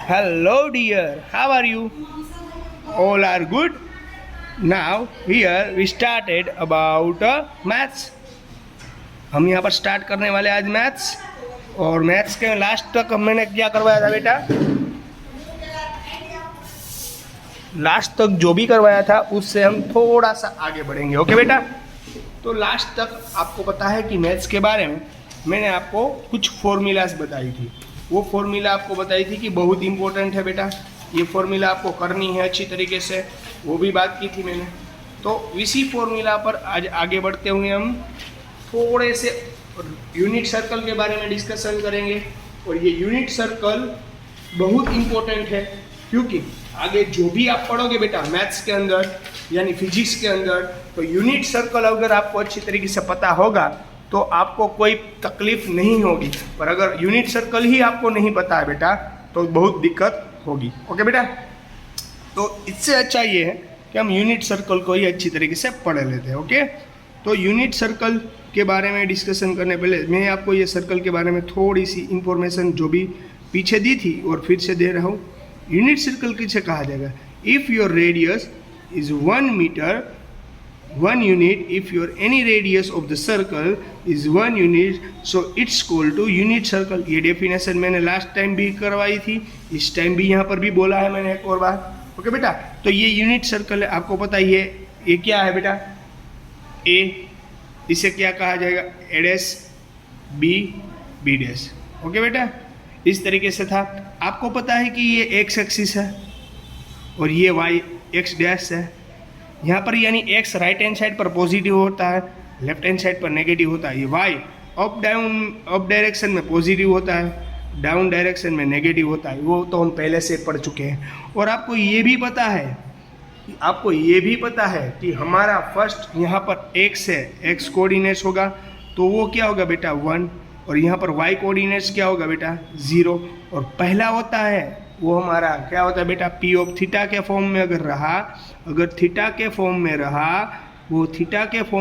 Hello dear, how are you? All are good. Now here we started about maths. हम यहाँ पर start करने वाले आज मैथ्स। और मैथ्स के लास्ट तक मैंने क्या करवाया था बेटा? लास्ट तक जो भी करवाया था उससे हम थोड़ा सा आगे बढ़ेंगे। ओके बेटा? तो लास्ट तक आपको पता है कि मैथ्स के बारे में मैंने आपको कुछ फॉर्मूलाज बताई थी। वो फॉर्मूला आपको बताई थी कि बहुत इंपॉर्टेंट है बेटा, ये फॉर्मूला आपको करनी है अच्छी तरीके से, वो भी बात की थी मैंने। तो इसी फॉर्मूला पर आज आगे बढ़ते हुए हम थोड़े से यूनिट सर्कल के बारे में डिस्कशन करेंगे। और ये यूनिट सर्कल बहुत इंपॉर्टेंट है, क्योंकि आगे जो भी आप पढ़ोगे बेटा मैथ्स के अंदर यानी फिजिक्स के अंदर, तो यूनिट सर्कल अगर आपको अच्छी तरीके से पता होगा तो आपको कोई तकलीफ नहीं होगी। पर अगर यूनिट सर्कल ही आपको नहीं पता है बेटा तो बहुत दिक्कत होगी। ओके बेटा? तो इससे अच्छा ये है कि हम यूनिट सर्कल को ही अच्छी तरीके से पढ़ लेते हैं। ओके? तो यूनिट सर्कल के बारे में डिस्कशन करने पहले मैं आपको ये सर्कल के बारे में थोड़ी सी इंफॉर्मेशन जो भी पीछे दी थी और फिर से दे रहा हूँ। यूनिट सर्कल किसे कहा जाएगा? If your radius is 1 metre 1 unit, if your any radius of the circle is 1 unit, so it's called to unit circle। ये डेफिनेशन मैंने लास्ट टाइम भी करवाई थी, इस टाइम भी यहाँ पर भी बोला है मैंने एक और बार। ओके बेटा? तो ये यूनिट सर्कल है, आपको पता ही है ये क्या है बेटा? ए, इसे क्या कहा जाएगा? A dash, B, B dash. Okay बेटा? इस तरीके से था। आपको पता है कि ये एक्स एक्सिस है और ये वाई एक्स डैश है। यहाँ पर यानी एक्स राइट हैंड साइड पर पॉजिटिव होता है, लेफ्ट हैंड साइड पर नेगेटिव होता है। ये वाई अप डायरेक्शन में पॉजिटिव होता है, डाउन डायरेक्शन में नेगेटिव होता है। वो तो हम पहले से पढ़ चुके हैं। और आपको ये भी पता है कि हमारा फर्स्ट यहाँ पर एक्स है, एक्स कोऑर्डिनेट्स होगा तो वो क्या होगा बेटा? 1। और यहाँ पर वाई कोऑर्डिनेट्स क्या होगा बेटा? 0। और पहला होता है वो हमारा क्या होता है बेटा? पी ऑफ थीटा के फॉर्म में अगर थीटा के फॉर्म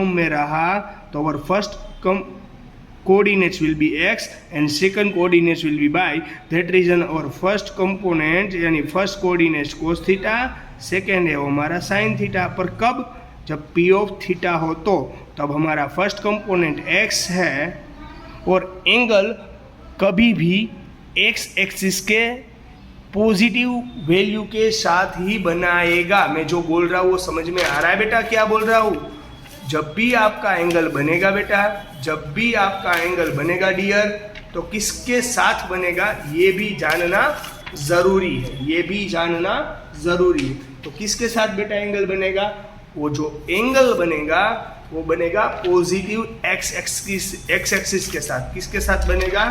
में रहा तो our first coordinates will be x and second coordinates will be y। that reason our first component यानी first coordinates cos theta, second है वो हमारा sin थीटा। पर कब? जब p ऑफ थीटा हो तो तब हमारा फर्स्ट कंपोनेंट x है और एंगल कभी भी x एक्सिस के पॉजिटिव वैल्यू के साथ ही बनाएगा। मैं जो बोल रहा हूँ वो समझ में आ रहा है बेटा? क्या बोल रहा हूँ? जब भी आपका एंगल बनेगा बेटा, जब भी आपका एंगल बनेगा डियर, तो किसके साथ बनेगा ये भी जानना ज़रूरी है। तो किसके साथ बेटा एंगल बनेगा? वो जो एंगल बनेगा वो बनेगा पॉजिटिव एक्स एक्सिस के साथ। किसके साथ बनेगा?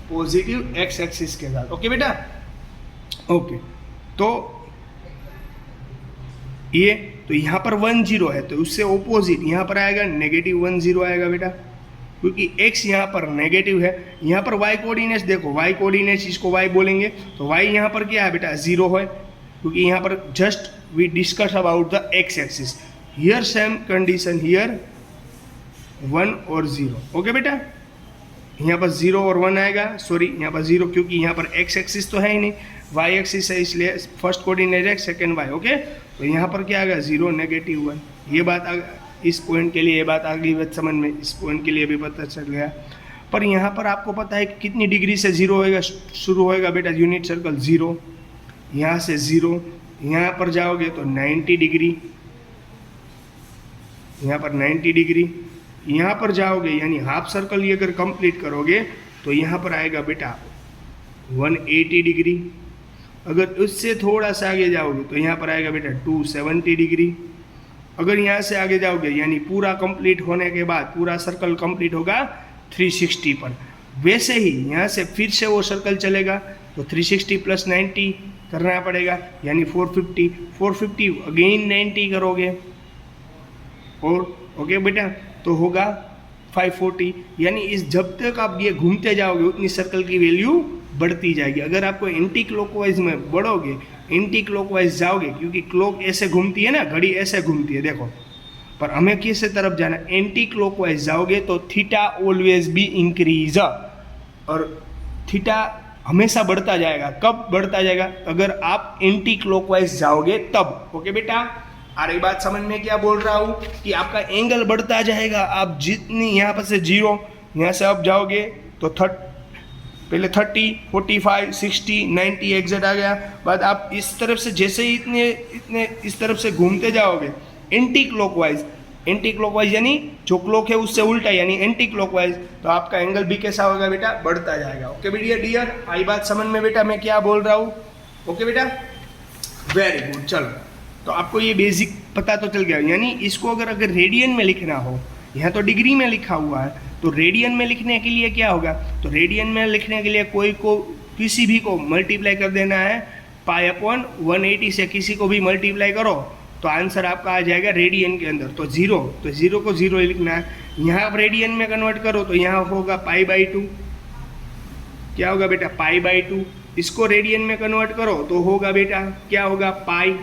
पॉजिटिव एक्स एक्सिस के साथ। ओके बेटा? ओके। तो ये तो यहाँ पर 1 0 है तो उससे ऑपोजिट यहाँ पर आएगा नेगेटिव 1 0 आएगा बेटा, क्योंकि x यहाँ पर नेगेटिव है। यहाँ पर y कोऑर्डिनेट्स देखो, y कोऑर्डिनेट्स इसको y बोलेंगे तो y यहाँ पर क्या है बेटा? 0 है, क्योंकि यहाँ पर just we discuss about the x axis. Here same condition, here 1 और 0। ओके बेटा? यहाँ पर 0 और 1 आएगा, सॉरी यहाँ पर 0 क्योंकि यहाँ पर x एक्सिस तो है ही नहीं, y एक्सिस है इसलिए first coordinate x second y। Okay? तो यहाँ पर क्या आएगा? 0 नेगेटिव 1। ये बात इस पॉइंट के लिए ये बात आ गई समझ में, इस पॉइंट के लिए भी पता चल गया। पर यहाँ पर आपको पता है कि कितनी डिग्री से 0 होएगा शुरू होएगा बेटा? यूनिट सर्कल 0, यहाँ से 0, यहाँ पर जाओगे तो 90 डिग्री, यहाँ पर 90 डिग्री, यहाँ पर जाओगे यानी हाफ सर्कल ये अगर कंप्लीट करोगे तो यहाँ पर आएगा बेटा 180 डिग्री। अगर उससे थोड़ा सा आगे जाओगे तो यहाँ पर आएगा बेटा 270 डिग्री। अगर यहाँ से आगे जाओगे यानी पूरा कंप्लीट होने के बाद पूरा सर्कल कंप्लीट होगा 360 पर। वैसे ही यहाँ से फिर से वो सर्कल चलेगा तो 360 + 90 करना पड़ेगा यानी 450 अगेन 90 करोगे और ओके बेटा तो होगा 540। यानी इस जब तक आप ये घूमते जाओगे उतनी सर्कल की वैल्यू बढ़ती जाएगी। अगर आपको एंटी क्लॉकवाइज में बढ़ोगे, एंटी क्लॉकवाइज जाओगे, क्योंकि क्लॉक ऐसे घूमती है ना, घड़ी ऐसे घूमती है देखो, पर हमें किस तरफ जाना? एंटी क्लॉकवाइज जाओगे तो थीटा ऑलवेज बी इंक्रीज, और थीटा हमेशा बढ़ता जाएगा। कब बढ़ता जाएगा? अगर आप एंटी क्लॉकवाइज जाओगे तब। ओके बेटा, आ रही बात समझ में? क्या बोल रहा हूँ कि आपका एंगल बढ़ता जाएगा। आप जितनी यहाँ पर से 0, यहाँ से आप जाओगे तो पहले 30, 45, 60, 90 एग्जैक्ट आ गया। बाद आप इस तरफ से जैसे ही इतने इस तरफ से घूमते जाओगे एंटी क्लॉकवाइज यानी जो क्लॉक है उससे उल्टा यानी एंटी क्लॉकवाइज, तो आपका एंगल भी कैसा होगा बेटा? बढ़ता जाएगा। ओके बेटा डियर, आई बात समझ में बेटा मैं क्या बोल रहा हूँ? ओके बेटा, वेरी गुड। चलो, तो आपको ये बेसिक पता तो चल गया। यानी इसको अगर रेडियन में लिखना हो, यहाँ तो डिग्री में लिखा हुआ है, तो रेडियन में लिखने के लिए क्या होगा? तो रेडियन में लिखने के लिए किसी भी को मल्टीप्लाई कर देना है पाई अपॉन 180 से। किसी को भी मल्टीप्लाई करो तो आंसर आपका आ जाएगा रेडियन के अंदर। तो 0 को 0 लिखना है। यहाँ आप रेडियन में कन्वर्ट करो तो यहाँ होगा π/2। क्या होगा बेटा? π/2। इसको रेडियन में कन्वर्ट करो तो होगा बेटा क्या होगा? पाई।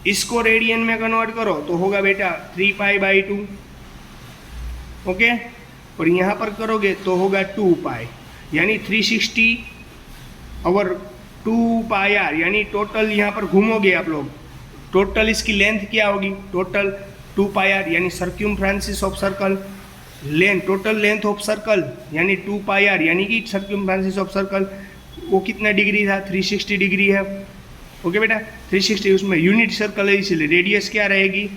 इसको रेडियन में कन्वर्ट करो तो होगा बेटा 3π/2। ओके, और यहाँ पर करोगे तो होगा 2π, यानी 360 और 2πr, यानी टोटल यहाँ पर घूमोगे आप लोग, टोटल इसकी लेंथ क्या होगी? टोटल 2πr यानी circumferences of circle, total length of circle यानी 2πr यानी कि सर्क्यूमफ्रेंसिस ऑफ सर्कल। वो कितना डिग्री था? 360 डिग्री है। ओके बेटा, 360, उसमें यूनिट सर्कल है इसलिए रेडियस क्या रहेगी?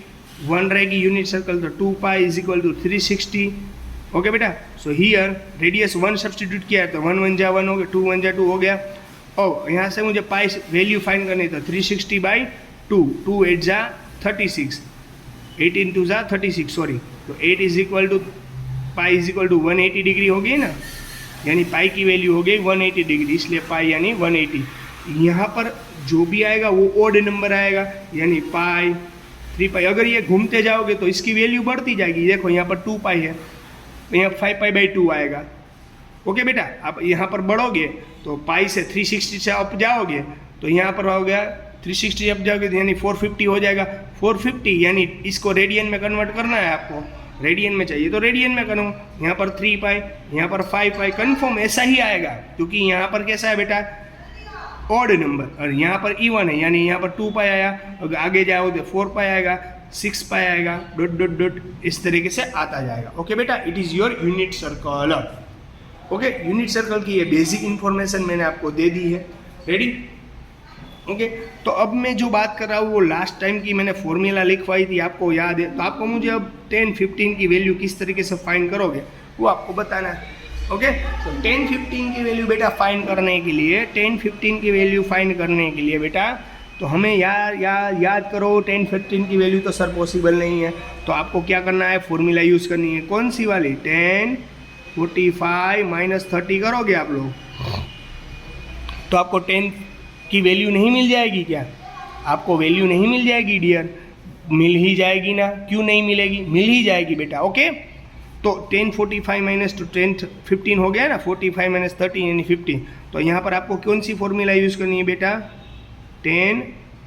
1 रहेगी यूनिट सर्कल, तो 2π = 360। ओके बेटा, सो हियर रेडियस 1 सब्सटीट्यूट किया है तो 1 1 जा 1 हो गया, 2 1 जा 2 हो गया। और यहाँ से मुझे पाई वैल्यू फाइंड करनी तो 360/2, 2 8 जा 36, 8 × 2 36, सॉरी, तो 8 = पाई = 180 डिग्री हो गई ना, यानी पाई की वैल्यू हो गई 180 डिग्री, इसलिए पाई यानी 180। यहाँ पर जो भी आएगा वो ओड नंबर आएगा, यानी पाई 3π। अगर ये घूमते जाओगे तो इसकी वैल्यू बढ़ती जाएगी। देखो यहाँ पर 2π है, यहाँ 5π/2 आएगा। ओके बेटा, आप यहाँ पर बढ़ोगे तो पाई से 360 से अप जाओगे तो यहाँ पर हो गया 360 अप जाओगे तो यानी 450 हो जाएगा। 450 यानी इसको रेडियन में कन्वर्ट करना है आपको, रेडियन में चाहिए तो रेडियन में करो। यहाँ पर 3π, यहाँ पर 5π, कन्फर्म ऐसा ही आएगा क्योंकि यहाँ पर कैसा है बेटा? ऑड नंबर, और यहाँ पर इवन है, यानी यहाँ पर 2π आया, अगर आगे जाओ तो 4π आएगा, 6π आएगा, डॉट डॉट डॉट इस तरीके से आता जाएगा। ओके बेटा, it is your unit circle. Okay, unit circle की ये बेसिक इन्फॉर्मेशन मैंने आपको दे दी है। रेडी? ओके, तो अब मैं जो बात कर रहा हूँ वो लास्ट टाइम की मैंने फॉर्मूला लिखवाई थी, आपको याद है? तो आपको मुझे अब 10 15 की वैल्यू किस तरीके से फाइंड करोगे वो आपको बताना है। ओके, तो 10 15 की वैल्यू बेटा फाइंड करने के लिए, 10 15 की वैल्यू फाइंड करने के लिए बेटा तो हमें याद करो 10 15 की वैल्यू तो सर पॉसिबल नहीं है, तो आपको क्या करना है? फॉर्मूला यूज़ करनी है। कौन सी वाली? 10 45 - 30 करोगे आप लोग तो आपको 10 की वैल्यू नहीं मिल जाएगी क्या? आपको वैल्यू नहीं मिल जाएगी डियर? मिल ही जाएगी ना, क्यों नहीं मिलेगी? मिल ही जाएगी बेटा। ओके, तो 10 45 - 10 15 हो गया ना, 45 - 30 यानी 15। तो यहाँ पर आपको कौन सी फॉर्मूला यूज़ करनी है बेटा? 10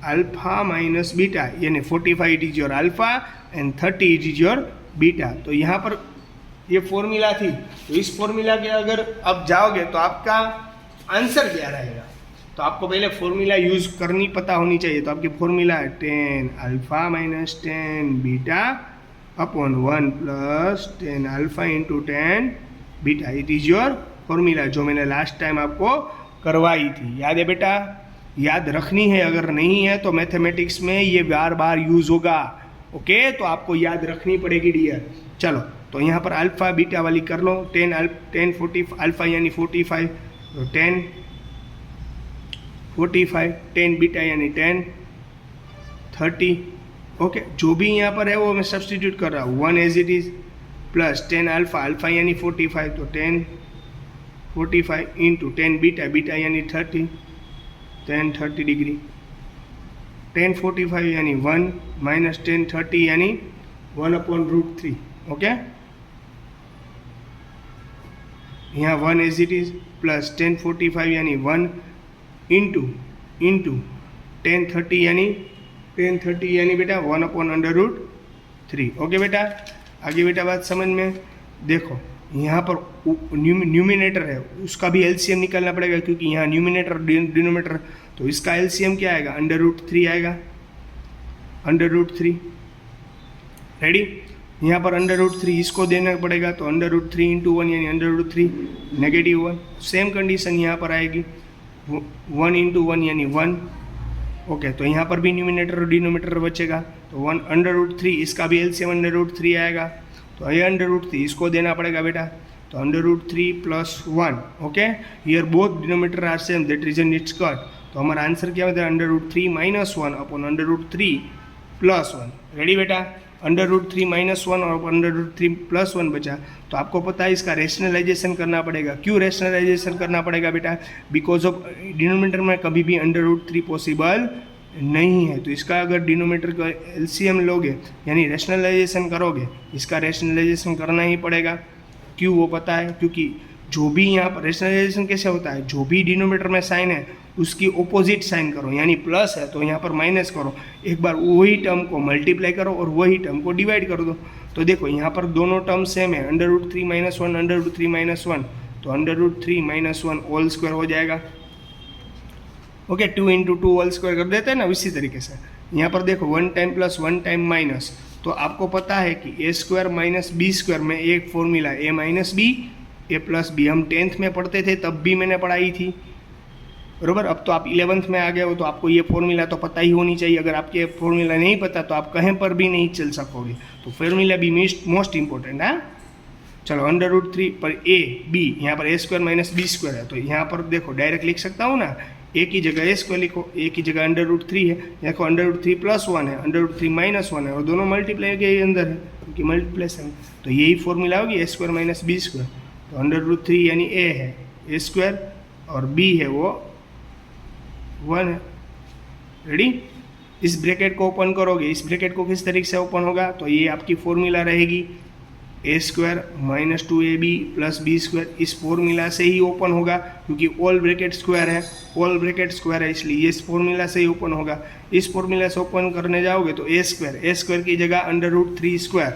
अल्फा माइनस बीटा, यानी 45 it is your alpha and 30 it is your beta. तो यहाँ पर ये फॉर्मूला थी, तो इस फॉर्मूला के अगर आप जाओगे तो आपका आंसर क्या रहेगा? तो आपको पहले फॉर्मूला यूज़ करनी पता होनी चाहिए। तो आपकी फॉर्मूला है 10 alpha minus 10 beta upon 1 + 10 alpha × 10 beta. It is your formula जो मैंने लास्ट टाइम आपको करवाई थी। याद है बेटा? याद रखनी है, अगर नहीं है तो मैथमेटिक्स में ये बार बार यूज़ होगा। ओके, तो आपको याद रखनी पड़ेगी डियर। चलो, तो यहाँ पर अल्फ़ा बीटा वाली कर लो। 10 40 अल्फ़ा यानी 45, तो 10 45, 10 बीटा यानी 10 30। ओके, जो भी यहाँ पर है वो मैं सब्सटीट्यूट कर रहा हूँ, 1 as it is plus 10 alpha यानी 45, तो 10 45 × 10 बीटा यानी 30, 10 30 डिग्री। 10 45 यानी 1 माइनस 10 30 यानी 1/√3। ओके, यहाँ 1 एज इट इज़ प्लस 10 45 यानी 1 इंटू 10 30 यानी बेटा 1/√3। ओके बेटा, आगे बेटा बात समझ में देखो, यहाँ पर न्यूमिनेटर है उसका भी एलसीएम निकालना पड़ेगा, क्योंकि यहाँ न्यूमिनेटर डिनोमिनेटर, तो इसका एलसीएम क्या आएगा, √3 आएगा, √3। रेडी, यहाँ पर √3 इसको देना पड़ेगा, तो √3 × 1 यानी √3 -1। सेम कंडीशन यहाँ पर आएगी, 1 × 1 यानी 1। ओके, तो यहाँ पर भी न्यूमिनेटर और डिनोमिनेटर बचेगा, तो 1 √3 इसका भी एलसीएम √3 आएगा, तो ये √3 इसको देना पड़ेगा बेटा, तो √3 + 1। Okay, here both denominator are same, that reason it's cut. तो हमारा आंसर क्या होता है, √3 - 1 अपॉन √3 + 1। रेडी बेटा, √3 - 1 और √3 + 1 बचा, तो आपको पता है इसका रेशनलाइजेशन करना पड़ेगा। क्यों रेशनलाइजेशन करना पड़ेगा बेटा, बिकॉज ऑफ डिनोमिनेटर में कभी भी √3 पॉसिबल नहीं है, तो इसका अगर डिनोमिनेटर का एलसीएम लोगे यानी रेशनलाइजेशन करोगे, इसका रेशनलाइजेशन करना ही पड़ेगा। क्यों, वो पता है, क्योंकि जो भी यहाँ पर रेशनलाइजेशन कैसे होता है, जो भी डिनोमिनेटर में साइन है उसकी ऑपोजिट साइन करो, यानी प्लस है तो यहाँ पर माइनस करो, एक बार वही टर्म को मल्टीप्लाई करो और वही टर्म को डिवाइड कर दो। तो देखो यहाँ पर दोनों टर्म सेम है, √3 - 1 √3 - 1, तो √3 - 1 होल स्क्वायर हो जाएगा। ओके, 2 × 2 होल स्क्वायर कर देते हैं ना, उसी तरीके से यहाँ पर देखो 1 टाइम प्लस 1 टाइम माइनस, तो आपको पता है कि a² - b² में एक फॉर्मूला a - b a+b, हम 10th में पढ़ते थे तब भी मैंने पढ़ाई थी, बरोबर। अब तो आप 11th में आ गए हो, तो आपको ये फॉर्मूला तो पता ही होनी चाहिए। अगर आपके फॉर्मूला नहीं पता तो आप कहीं पर भी नहीं चल सकोगे, तो फॉर्मूला भी मोस्ट इंपॉर्टेंट है। चलो, √3 पर a b, यहाँ पर a² - b² है, तो यहाँ पर देखो डायरेक्ट लिख सकता हूँ ना, a की जगह a² लिखो, a की जगह √3 है, देखो √3 + 1 है, √3 - 1 है, और दोनों मल्टीप्लाई के अंदर है क्योंकि मल्टीप्लेशन, तो यही फॉर्मूला होगी a² - b²। तो √3 यानी a है a² और b है वो 1 है। रेडी, इस ब्रैकेट को ओपन करोगे, इस ब्रैकेट को किस तरीके से ओपन होगा, तो ये आपकी फॉर्मूला रहेगी a² - 2ab + b², इस फॉर्मूला से ही ओपन होगा, क्योंकि ऑल ब्रैकेट स्क्वायर है, ऑल ब्रैकेट स्क्वायर है, इसलिए इस फॉर्मूला से ही ओपन होगा। इस फॉर्मूला से ओपन करने जाओगे तो a² की जगह √3²,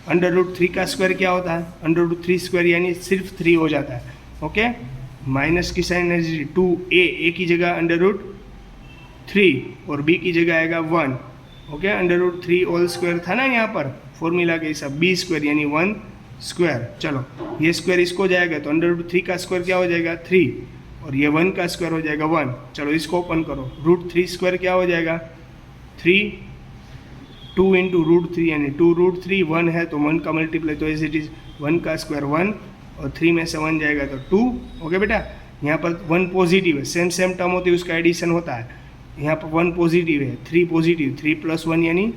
√3 का स्क्वायर क्या होता है, √3² यानी सिर्फ 3 हो जाता है। ओके, माइनस की साइन है 2a की जगह √3 और b की जगह आएगा 1। ओके, √3 होल स्क्वायर था ना यहाँ पर फॉर्मूला के हिसाब, b² यानी 1²। चलो, ये स्क्वायर इसको जाएगा तो √3 का स्क्वायर क्या हो जाएगा 3, और ये 1 का स्क्वायर हो जाएगा 1। चलो, इसको ओपन करो, √3² क्या हो जाएगा 3, 2 × √3 यानी 2√3, 1 है तो 1 का मल्टीप्लाई, तो एज इट इज़ 1 का स्क्वायर 1 और 3 में से 1 जाएगा तो 2। ओके बेटा, यहाँ पर 1 पॉजिटिव है, सेम टर्म होती है उसका एडिशन होता है, यहाँ पर 1 पॉजिटिव है, 3 पॉजिटिव, 3 + 1 यानी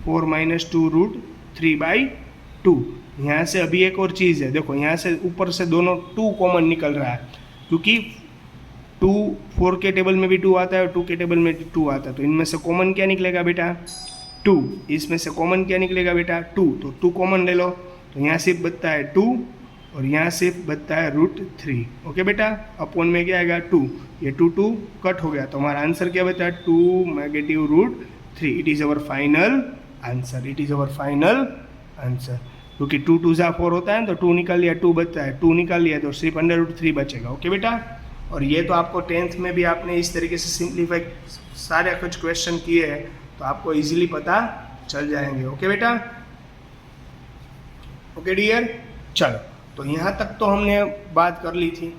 4 - 2√3/2। यहाँ से अभी एक और चीज़ है, देखो यहाँ से ऊपर से दोनों 2 कॉमन निकल रहा है, क्योंकि 2 4 के टेबल में भी 2 आता है और 2 के टेबल में 2 आता है, तो इनमें से कॉमन क्या निकलेगा बेटा 2, इसमें से कॉमन क्या निकलेगा बेटा 2, तो 2 कॉमन ले लो, तो यहाँ सिर्फ बचता है 2 और यहाँ सिर्फ बचता है √3। ओके बेटा, अपॉन में क्या आएगा 2, ये 2 कट हो गया, तो हमारा आंसर क्या बता है 2 -√3। It is our final answer, it is our final answer, क्योंकि 2 2 × 4 होता है तो 2 निकाल लिया, 2 बचता है, 2 निकाल लिया तो सिर्फ √3 बचेगा। ओके बेटा, और ये तो आपको 10th में भी आपने इस तरीके से सिंप्लीफाई सारे कुछ क्वेश्चन किए हैं, तो आपको इजीली पता चल जाएंगे। ओके बेटा, ओके डियर, चलो, तो यहाँ तक तो हमने बात कर ली थी।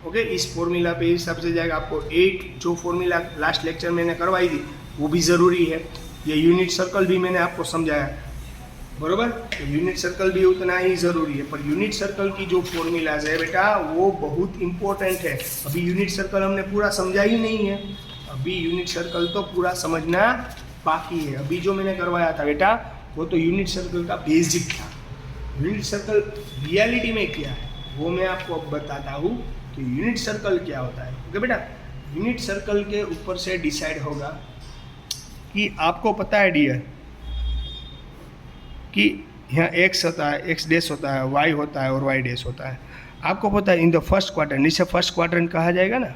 ओके, इस फॉर्मूला पे हिसाब से जाएगा। आपको 8 जो फॉर्मूला लास्ट लेक्चर मैंने करवाई थी वो भी ज़रूरी है, ये यूनिट सर्कल भी मैंने आपको समझाया, बरोबर, तो यूनिट सर्कल भी उतना ही ज़रूरी है, पर यूनिट सर्कल की जो फॉर्मूलाज है बेटा वो बहुत इंपॉर्टेंट है। अभी यूनिट सर्कल हमने पूरा समझा ही नहीं है, अभी यूनिट सर्कल तो पूरा समझना बाकी है। अभी जो मैंने करवाया था बेटा वो तो यूनिट सर्कल का बेसिक था। यूनिट सर्कल रियलिटी में क्या है वो मैं आपको अब बताता हूँ कि यूनिट सर्कल क्या होता है। ओके बेटा, यूनिट सर्कल के ऊपर से डिसाइड होगा कि आपको पता है डियर कि यहाँ x होता है, x' होता है, y होता है और y' होता है। आपको पता है इन द फर्स्ट क्वाड्रेंट, इसे फर्स्ट क्वाड्रेंट कहा जाएगा ना,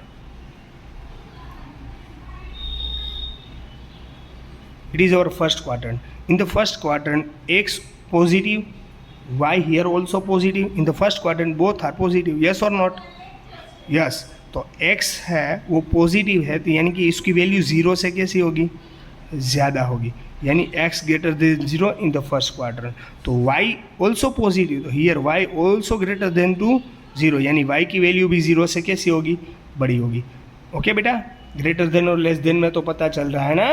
it is our first quadrant. In the first quadrant x positive, y here also positive, in the first quadrant both are positive, yes और नॉट? यस। तो x है वो positive है, तो यानी कि इसकी वैल्यू 0 से कैसी होगी? ज़्यादा होगी, यानी x greater than 0 in the first quadrant. तो y ऑल्सो पॉजिटिव, तो here y also greater than to 0, यानी y की वैल्यू भी 0 से कैसी होगी? बड़ी होगी। ओके बेटा, ग्रेटर देन और लेस देन में तो पता चल रहा है ना?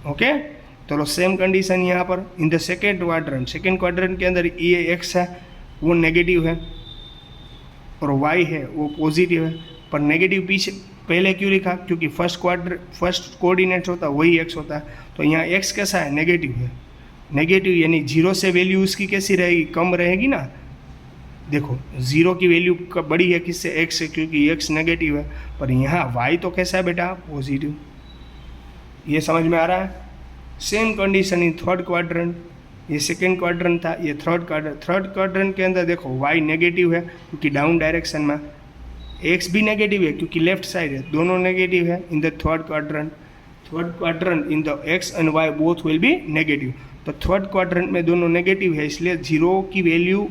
ओके, चलो सेम कंडीशन यहाँ पर इन द सेकेंड क्वाड्रेंट के अंदर ये x है वो नेगेटिव है और y है वो पॉजिटिव है, पर नेगेटिव पीछे पहले क्यों लिखा? क्योंकि फर्स्ट कोऑर्डिनेट होता है वही x होता है, तो यहाँ x कैसा है? नेगेटिव है। नेगेटिव यानी 0 से वैल्यू उसकी कैसी रहेगी? कम रहेगी ना। देखो 0 की वैल्यू बड़ी है किससे? x से, क्योंकि x नेगेटिव है, पर यहाँ y तो कैसा है बेटा? पॉजिटिव। ये समझ में आ रहा है? Same condition in third quadrant, ये सेकेंड क्वाड्रेंट था, ये थर्ड क्वाड्रेंट के अंदर देखो y नेगेटिव है क्योंकि डाउन डायरेक्शन में, x भी नेगेटिव है क्योंकि लेफ्ट साइड है, दोनों नेगेटिव है in the third quadrant in the x and y both will be negative. तो थर्ड क्वाड्रेंट में दोनों नेगेटिव है, इसलिए 0 की वैल्यू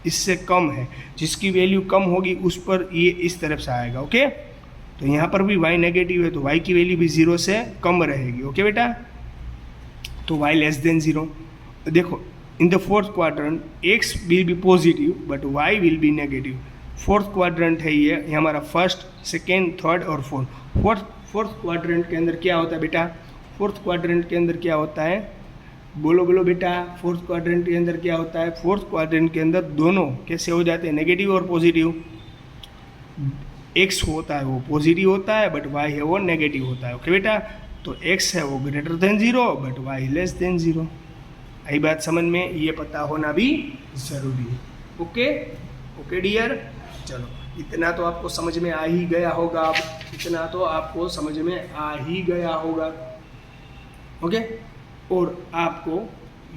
इससे कम है, जिसकी वैल्यू कम होगी उस पर ये इस तरफ से आएगा। ओके, तो यहाँ पर भी y नेगेटिव है तो y की वैल्यू भी 0 से कम रहेगी। ओके बेटा, तो y लेस देन 0। देखो इन the fourth quadrant x will be positive but y will be negative. Fourth quadrant है ये हमारा फर्स्ट, सेकेंड, थर्ड और फोर्थ क्वाड्रेंट के अंदर क्या होता है बेटा? फोर्थ क्वाड्रेंट के अंदर क्या होता है? बोलो बेटा, फोर्थ क्वाड्रेंट के अंदर क्या होता है? फोर्थ क्वाड्रेंट के अंदर दोनों कैसे हो जाते हैं? नेगेटिव और पॉजिटिव। x होता है वो पॉजिटिव होता है बट y है वो नेगेटिव होता है। ओके बेटा, तो x है वो greater than 0 but y less than 0। आई बात समझ में? ये पता होना भी ज़रूरी है। ओके डियर, चलो इतना तो आपको समझ में आ ही गया होगा। अब इतना तो आपको समझ में आ ही गया होगा। ओके, और आपको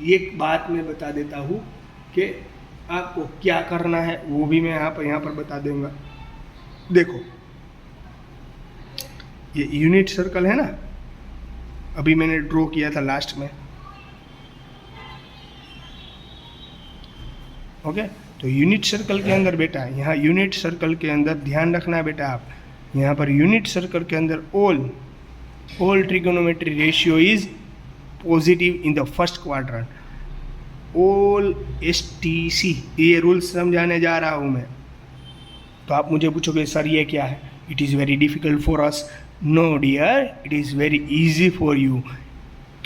एक बात मैं बता देता हूँ कि आपको क्या करना है वो भी मैं यहाँ पर बता दूंगा। देखो ये यूनिट सर्कल है ना, अभी मैंने ड्रॉ किया था लास्ट में। ओके, तो यूनिट सर्कल के अंदर बेटा, यहाँ यूनिट सर्कल के अंदर ध्यान रखना है बेटा, आप यहाँ पर यूनिट सर्कल के अंदर all trigonometry ratio is positive in the first quadrant. All STC, ये रूल्स समझाने जा रहा हूँ मैं। तो आप मुझे पूछोगे सर ये क्या है? It is very difficult for us. No dear, it is very easy for you.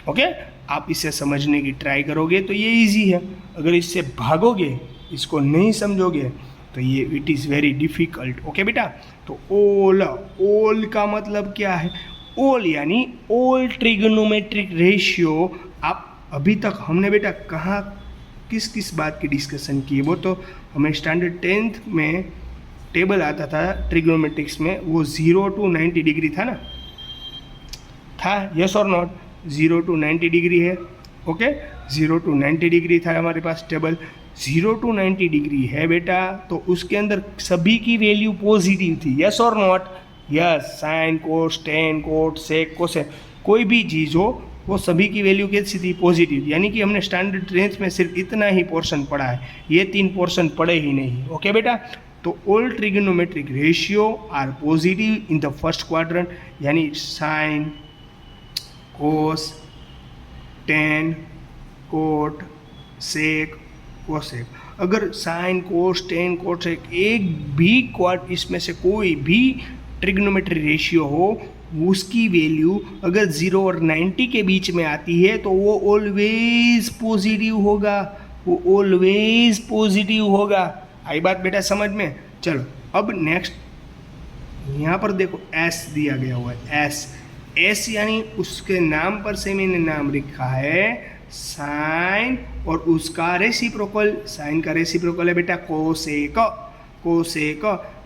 Okay, आप इसे समझने की ट्राई करोगे तो ये इजी है, अगर इससे भागोगे, इसको नहीं समझोगे तो ये it is very difficult. Okay बेटा, तो ऑल का मतलब क्या है? ऑल यानी ऑल ट्रिगोनोमेट्रिक रेशियो। आप अभी तक हमने बेटा कहाँ किस बात की डिस्कशन की? वो तो हमें स्टैंडर्ड 10th में टेबल आता था ट्रिगोनोमेट्रिक्स में, वो 0 to 90 डिग्री था ना, था यस और नॉट? 0 to 90 डिग्री है। ओके, 0 to 90 डिग्री था हमारे पास टेबल। 0 to 90 डिग्री है बेटा, तो उसके अंदर सभी की वैल्यू पॉजिटिव थी, यस और not? Yes, sine, cos, tan, cot, sec, cosec, कोई भी चीज़ हो वो सभी की वैल्यू कैसी थी? पॉजिटिव। यानी कि हमने स्टैंडर्ड रेंज में सिर्फ इतना ही पोर्शन पढ़ा है, ये 3 पोर्शन पढ़े ही नहीं। ओके बेटा, तो all trigonometric ratio are positive in the first quadrant, यानी sine, cos, tan, cot, sec, cosec. अगर sine, cos, tan, cot, sec एक भी इसमें से कोई भी ट्रिग्नोमेट्री रेशियो हो, उसकी वैल्यू अगर 0 और 90 के बीच में आती है तो वो ऑलवेज पॉजिटिव होगा, वो ऑलवेज पॉजिटिव होगा। आई बात बेटा समझ में? चलो अब नेक्स्ट, यहाँ पर देखो एस दिया गया हुआ है, एस यानी उसके नाम पर से मैंने नाम लिखा है साइन, और उसका रेसिप्रोकल, साइन का रेसिप्रोकल है बेटा कोसेक।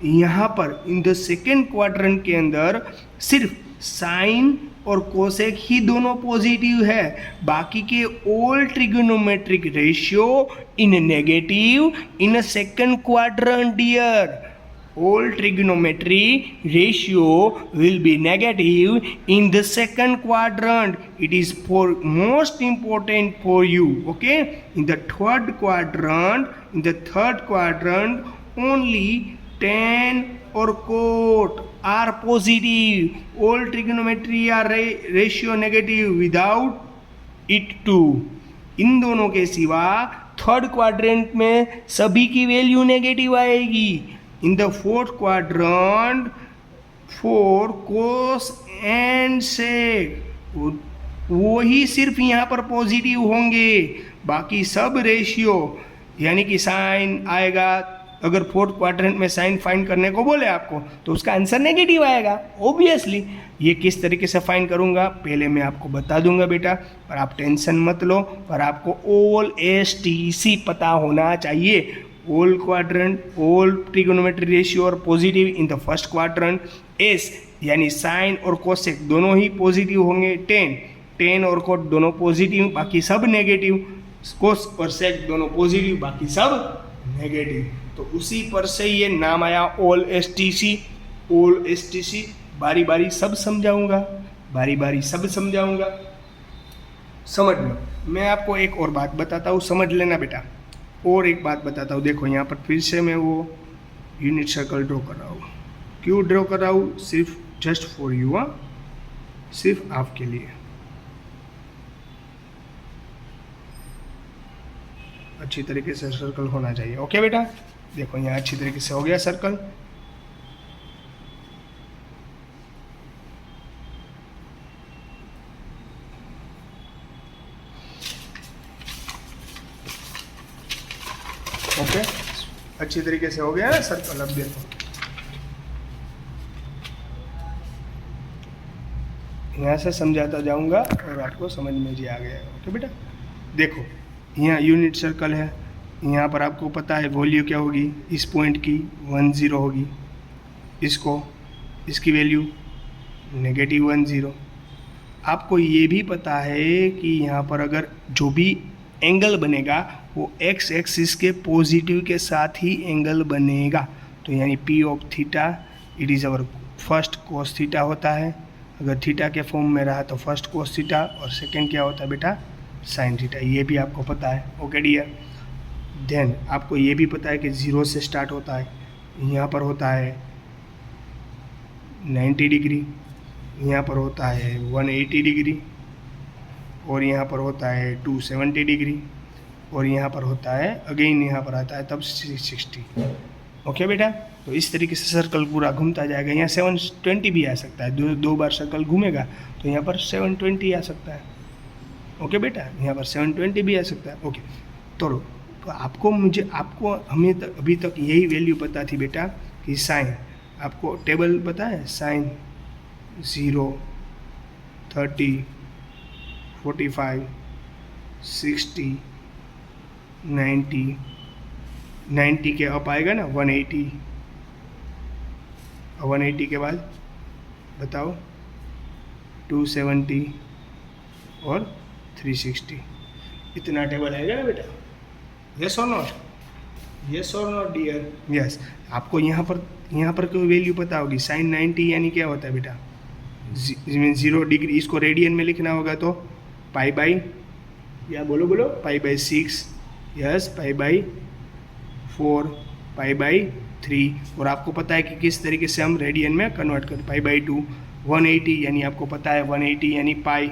यहाँ पर इन द सेकेंड क्वाड्रेंट के अंदर सिर्फ साइन और कोसेक ही दोनों पॉजिटिव है, बाकी के all trigonometric ratio in negative in a second quadrant dear. all trigonometry ratio will be negative in the second quadrant. It is for most important for you. Okay, in the third quadrant only tan or cot are positive. All trigonometry are ratio negative without it too. इन दोनों के सिवा third quadrant में सभी की value negative आएगी. In the fourth quadrant for cos and sec वही सिर्फ यहाँ पर पॉजिटिव होंगे, बाकी सब रेशियो यानी कि साइन आएगा. अगर फोर्थ क्वाड्रेंट में साइन फाइंड करने को बोले आपको तो उसका आंसर नेगेटिव आएगा ऑब्वियसली. ये किस तरीके से फाइंड करूँगा पहले मैं आपको बता दूंगा बेटा, पर आप टेंशन मत लो. पर आपको ऑल STC पता होना चाहिए. All quadrant all trigonometry ratio और positive in the first quadrant. S यानी साइन और कोसेक दोनों ही पॉजिटिव होंगे. टेन और कोट दोनों पॉजिटिव बाकी सब नेगेटिव. कोस और सेक दोनों पॉजिटिव बाकी सब नेगेटिव. तो उसी पर से ये नाम आया ऑल STC. बारी बारी सब समझाऊंगा. समझ लो. मैं आपको एक और बात बताता हूँ, समझ लेना बेटा. और एक बात बताता हूँ. देखो यहाँ पर फिर से मैं वो यूनिट सर्कल ड्रॉ कर रहा हूँ. क्यों ड्रॉ कर रहा हूँ? सिर्फ जस्ट फॉर यू. सिर्फ आपके लिए. अच्छी तरीके से सर्कल होना चाहिए. ओके बेटा, देखो यहाँ अच्छी तरीके से हो गया सर्कल. ओके, अच्छी तरीके से हो गया ना सर्कल. अब देखो यहाँ से समझाता जाऊंगा और आपको समझ में जी आ गया. ओके बेटा, देखो यहाँ यूनिट सर्कल है. यहाँ पर आपको पता है वैल्यू क्या होगी. इस पॉइंट की 10 होगी. इसकी वैल्यू -10. आपको ये भी पता है कि यहाँ पर अगर जो भी एंगल बनेगा वो x एक्सिस के पॉजिटिव के साथ ही एंगल बनेगा. तो यानी P of theta it is our first cos theta होता है. अगर थीटा के फॉर्म में रहा तो फर्स्ट कोस थीटा और सेकंड क्या होता है बेटा साइन थीटा. ये भी आपको पता है. Okay dear. देन आपको ये भी पता है कि 0 से स्टार्ट होता है. यहाँ पर होता है 90 डिग्री, यहाँ पर होता है 180 डिग्री, और यहाँ पर होता है 270 डिग्री, और यहाँ पर होता है अगेन यहाँ पर आता है तब 360. ओके बेटा, तो इस तरीके से सर्कल पूरा घूमता जाएगा. यहाँ 720 भी आ सकता है. दो बार सर्कल घूमेगा तो यहाँ पर 720 आ सकता है. ओके बेटा, यहाँ पर 720 भी आ सकता है. ओके, तो आपको हमें अभी तक यही वैल्यू पता थी बेटा कि साइन. आपको टेबल पता है साइन 0, 30, 45, 60, 90 के अप आएगा ना 180. 180 के बाद बताओ 270 और 360. इतना टेबल आएगा ना बेटा. यस और नॉट डियर. यस. आपको यहाँ पर कोई वैल्यू पता होगी. साइन 90 यानी क्या होता है बेटा 0 डिग्री. इसको रेडियन में लिखना होगा तो पाई बाई या बोलो π/6. यस, π/4, π/3. और आपको पता है कि किस तरीके से हम रेडियन में कन्वर्ट करें. π/2. 180 यानी आपको पता है 180 यानी पाई.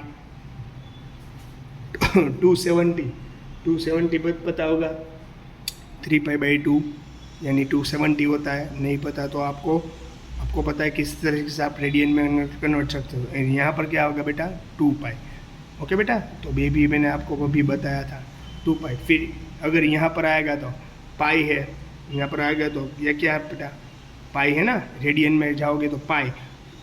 270 पता होगा. 3π/2 यानी 270 होता है. नहीं पता तो आपको पता है किस तरीके से आप रेडियन में कन्वर्ट सकते हो. यहाँ पर क्या होगा बेटा 2π. ओके बेटा, तो बेबी मैंने आपको अभी बताया था 2π. फिर अगर यहाँ पर आएगा तो पाई है. यहाँ पर आएगा तो यह क्या है बेटा पाई है ना. रेडियन में जाओगे तो पाई,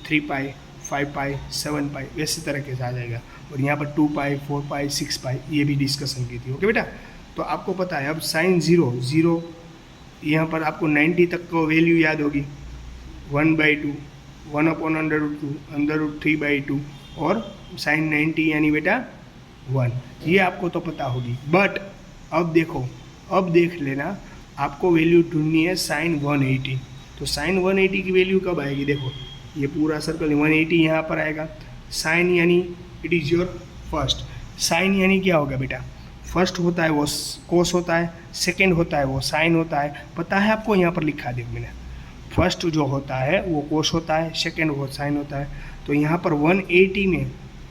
3π, 5π, 7π वैसे तरीके से आ जाएगा. और यहाँ पर 2π, 4π, 6π ये भी डिस्कशन की थी. ओके बेटा, तो आपको पता है अब साइन 0 यहाँ पर आपको 90 तक को वैल्यू याद होगी. 1/2, 1/√2, √3/2 और साइन 90 यानी बेटा 1. ये आपको तो पता होगी. बट अब देख लेना, आपको वैल्यू ढूंढनी है साइन 180. तो साइन 180 की वैल्यू कब आएगी? देखो ये पूरा सर्कल 180 यहाँ पर आएगा। साइन यानी it is your first. Sine यानी क्या होगा बेटा? फर्स्ट होता है वो कोस होता है, सेकेंड होता है वो साइन होता है। पता है आपको? यहाँ पर लिखा देखो मैंने, फर्स्ट जो होता है वो कोस होता है, सेकेंड वो साइन होता है। तो यहाँ पर 180 में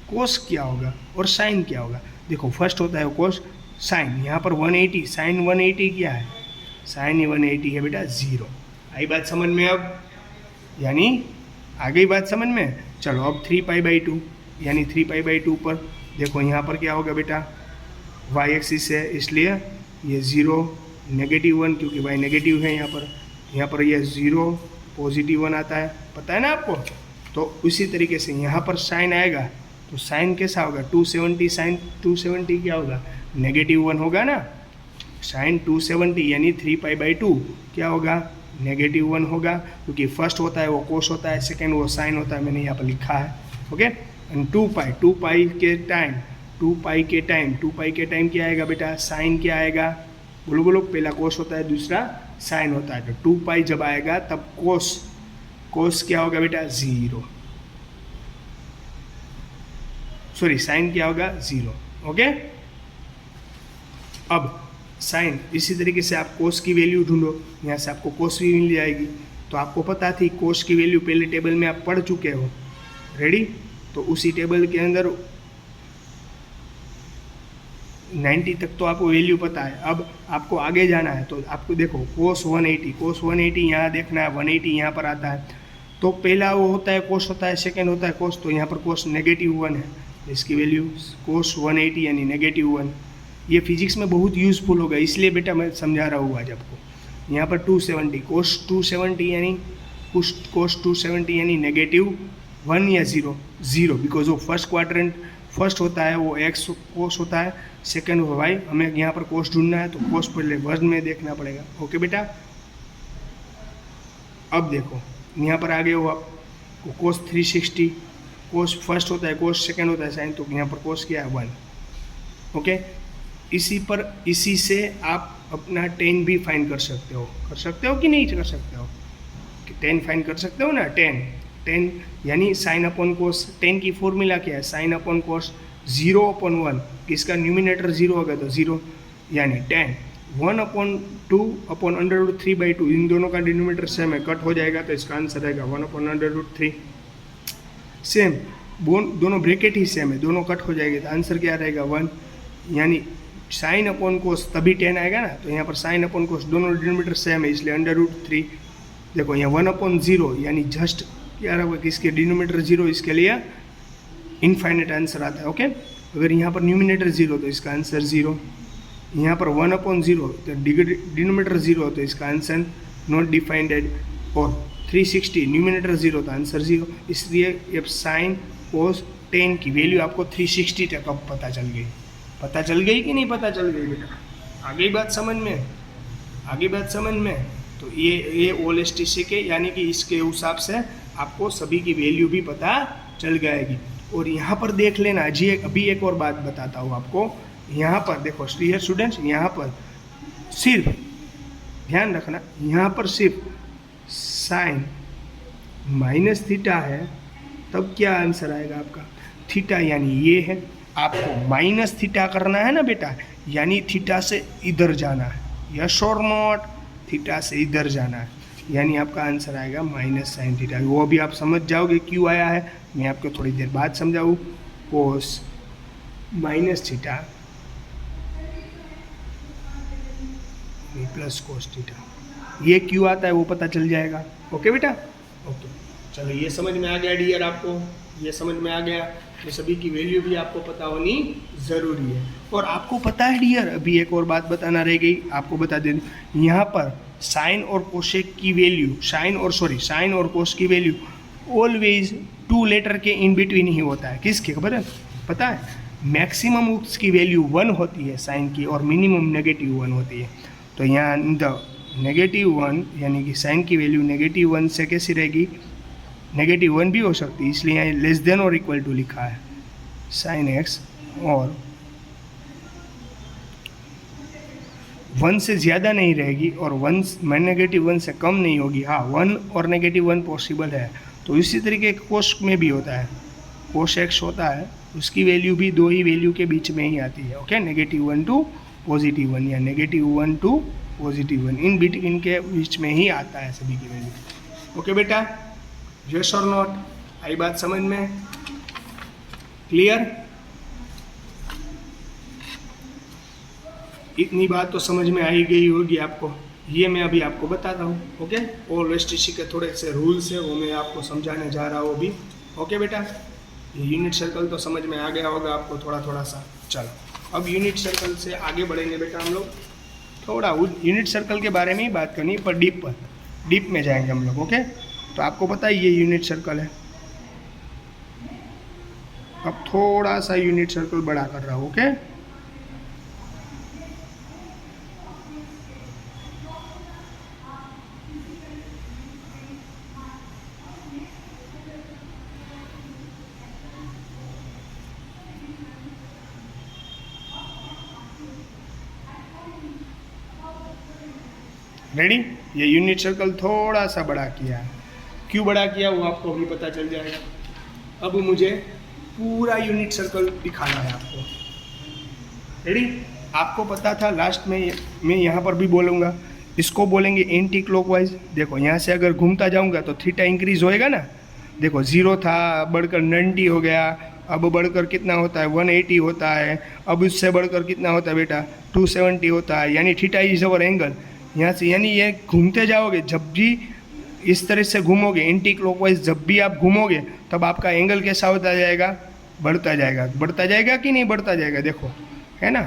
कोस क्या होगा और साइन क्या होगा? देखो फर्स्ट होता है वो कोस, साइन। यहाँ पर 180, साइन 180 क्या है? साइन 180 है बेटा 0। आई बात समझ में अब? यानी आ गई बात समझ में? चलो अब 3π/2 यानी 3π/2 पर देखो यहाँ पर क्या होगा बेटा? y एक्सिस है इसलिए ये 0 -1 क्योंकि y नेगेटिव है यहाँ पर ये 0 +1 आता है, पता है ना आपको? तो उसी तरीके से यहाँ पर साइन आएगा तो साइन कैसा होगा? 270, साइन 270 क्या होगा? -1 होगा ना। साइन 270 यानी 3π/2 क्या होगा? -1 होगा, क्योंकि फर्स्ट होता है वो कोस होता है, सेकेंड वो साइन होता है, मैंने यहाँ पर लिखा है। ओके, एंड 2π के टाइम 2π के टाइम क्या आएगा बेटा? साइन क्या आएगा? बोलो बोलो, पहला कोस होता है दूसरा साइन होता है। तो 2π जब आएगा तब कोस क्या होगा बेटा? 0। सॉरी, साइन क्या होगा? 0। ओके, अब साइन इसी तरीके से आप कोस की वैल्यू ढूंढो, यहाँ से आपको कोस भी मिल जाएगी। तो आपको पता थी कोस की वैल्यू पहले टेबल में आप पढ़ चुके हो, रेडी? तो उसी टेबल के अंदर 90 तक तो आपको वैल्यू पता है। अब आपको आगे जाना है तो आपको देखो कोस 180 यहाँ देखना है, 180 यहाँ पर आता है। तो पहला वो होता है कोस होता है, सेकेंड होता है कोस। तो यहाँ पर कोस -1 है, इसकी वैल्यू कोस 180 यानी -1। ये फिजिक्स में बहुत यूज़फुल होगा, इसलिए बेटा मैं समझा रहा हूँ आज आपको। यहाँ पर 270 कोस 270 यानी कोस 270 यानी -1 या 0 बिकॉज वो फर्स्ट क्वाड्रेंट फर्स्ट होता है वो एक्स कोस होता है, सेकेंड वो वाई। हमें यहाँ पर कोस ढूंढना है तो कोस पहले वजन में देखना पड़ेगा। ओके बेटा, अब देखो यहाँ पर आ गए हो आप कोस 360। कोस फर्स्ट होता है, कोस सेकेंड होता है साइन, तो यहाँ पर कोस क्या है? 1। ओके, इसी से आप अपना 10 भी फाइंड कर सकते हो कि नहीं कर सकते हो? 10 फाइंड कर सकते हो ना। 10 यानी साइन अपॉन कोस। 10 की फॉर्मूला क्या है? साइन अपॉन कोस 0/1। किसका न्यूमिनेटर 0 होगा तो 0 यानी 10। 1/2/√3/2 इन दोनों का डिनोमिनेटर सेम है, कट हो जाएगा तो इसका आंसर रहेगा 1/√3। सेम दोनों ब्रैकेट ही सेम है, दोनों कट हो जाएंगे तो आंसर क्या रहेगा? 1। यानी साइन अपॉन कोस तभी 10 आएगा ना। तो यहाँ पर साइन अपॉन कोस दोनों डिनोमिनेटर सेम है इसलिए √3। देखो यहाँ 1/0 यानी जस्ट क्या रहा कि इसके डिनोमिनेटर 0, इसके लिए इनफाइनाइट आंसर आता है। ओके, अगर यहाँ पर न्यूमिनेटर 0 तो इसका आंसर 0। यहाँ पर 1/0 तो डिनोमिनेटर 0 तो इसका आंसर नॉट डिफाइंड। और 360 न्यूमिनेटर 0 तो आंसर 0। इसलिए अब साइन कोस 10 की वैल्यू आपको 360 तक अब पता चल गई। पता चल गई कि नहीं पता चल गई बेटा? आगे बात समझ में? तो ये होलिस्टिक है, यानी कि इसके हिसाब से आपको सभी की वैल्यू भी पता चल जाएगी। और यहाँ पर देख लेना जी, अभी एक और बात बताता हूँ आपको। यहाँ पर देखो डियर स्टूडेंट्स, यहाँ पर सिर्फ ध्यान रखना, यहाँ पर सिर्फ साइन -θ है, तब क्या आंसर आएगा आपका? थीटा यानी ये है, आपको -θ करना है ना बेटा, यानी थीटा से इधर जाना है। यस और नॉट? थीटा से इधर जाना है, यानी आपका आंसर आएगा -sin θ। वो भी आप समझ जाओगे क्यों आया है, मैं आपको थोड़ी देर बाद समझाऊँ। कोस -θ प्लस कोस θ, ये क्यों आता है वो पता चल जाएगा। ओके बेटा? ओके, चलो ये समझ में आ गया डियर, आपको ये समझ में आ गया। तो सभी की वैल्यू भी आपको पता होनी ज़रूरी है। और आपको पता है डियर, अभी एक और बात बताना रह गई, आपको बता दें। यहाँ पर साइन और कोसेक की वैल्यू, साइन और कोस की वैल्यू ऑलवेज 2 लेटर के इन बिटवीन ही होता है। किसके खबर है? पता है, मैक्सिमम उसकी वैल्यू 1 होती है साइन की, और मिनिमम -1 होती है। तो यहाँ -1 यानी कि साइन की वैल्यू -1 से कैसी रहेगी? -1 भी हो सकती है, इसलिए यहाँ लेस देन और इक्वल टू लिखा है। साइन x और 1 से ज़्यादा नहीं रहेगी और -1 से कम नहीं होगी। हाँ, 1 और -1 पॉसिबल है। तो इसी तरीके कोश में भी होता है, कोश x होता है, उसकी वैल्यू भी दो ही वैल्यू के बीच में ही आती है। ओके, -1 टू +1 या -1 टू +1, इन बिटवीन के बीच में ही आता है सभी की वैल्यू। ओके बेटा, यस और नॉट? आई बात समझ में? क्लियर? इतनी बात तो समझ में आई गई होगी आपको। ये मैं अभी आपको बताता हूँ। ओके, और एसटीसी के थोड़े से रूल्स है वो मैं आपको समझाने जा रहा हूँ अभी। ओके बेटा, ये यूनिट सर्कल तो समझ में आ गया होगा आपको थोड़ा थोड़ा सा। चलो अब यूनिट सर्कल से आगे बढ़ेंगे बेटा हम लोग। थोड़ा यूनिट सर्कल के बारे में ही बात करनी है, पर डीप में जाएंगे हम लोग। ओके, तो आपको पता है ये यूनिट सर्कल है। अब थोड़ा सा यूनिट सर्कल बड़ा कर रहा हूँ। Okay, ready? ये यूनिट सर्कल थोड़ा सा बड़ा किया है। क्यों बड़ा किया वो आपको अभी पता चल जाएगा। अब मुझे पूरा यूनिट सर्कल दिखाना है आपको। रेडी? आपको पता था लास्ट में मैं यहाँ पर भी बोलूँगा, इसको बोलेंगे एंटी क्लॉकवाइज। देखो यहाँ से अगर घूमता जाऊँगा तो थीटा इंक्रीज होएगा ना। देखो 0 था, बढ़कर 90 हो गया, अब बढ़कर कितना होता है 180 होता है, अब उससे बढ़कर कितना होता है बेटा 270 होता है। यानी थीटा इज अवर एंगल। यहाँ से यानी ये घूमते जाओगे, जब भी इस तरह से घूमोगे एंटी क्लॉकवाइज, जब भी आप घूमोगे तब आपका एंगल कैसा होता जाएगा? बढ़ता जाएगा। बढ़ता जाएगा कि नहीं बढ़ता जाएगा? देखो है ना,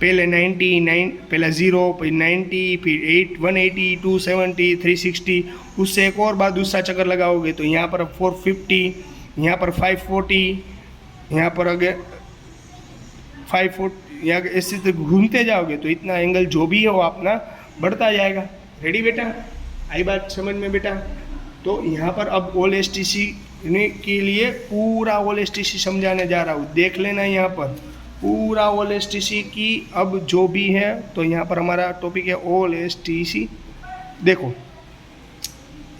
पहले 99, पहले 0, फिर 90, फिर 180, 270, 360, उससे एक और बार दूसरा चक्कर लगाओगे तो यहाँ पर 450, यहाँ पर 540, यहाँ पर अगर 540, यहाँ ऐसे तो घूमते जाओगे तो इतना एंगल जो भी हो अपना बढ़ता जाएगा। रेडी बेटा? आई बात समझ में बेटा? तो यहाँ पर अब ऑल एसटीसी के लिए पूरा ऑल एसटीसी समझाने जा रहा हूँ। देख लेना यहाँ पर पूरा ऑल एसटीसी की अब जो भी है। तो यहाँ पर हमारा टॉपिक है ऑल एसटीसी। देखो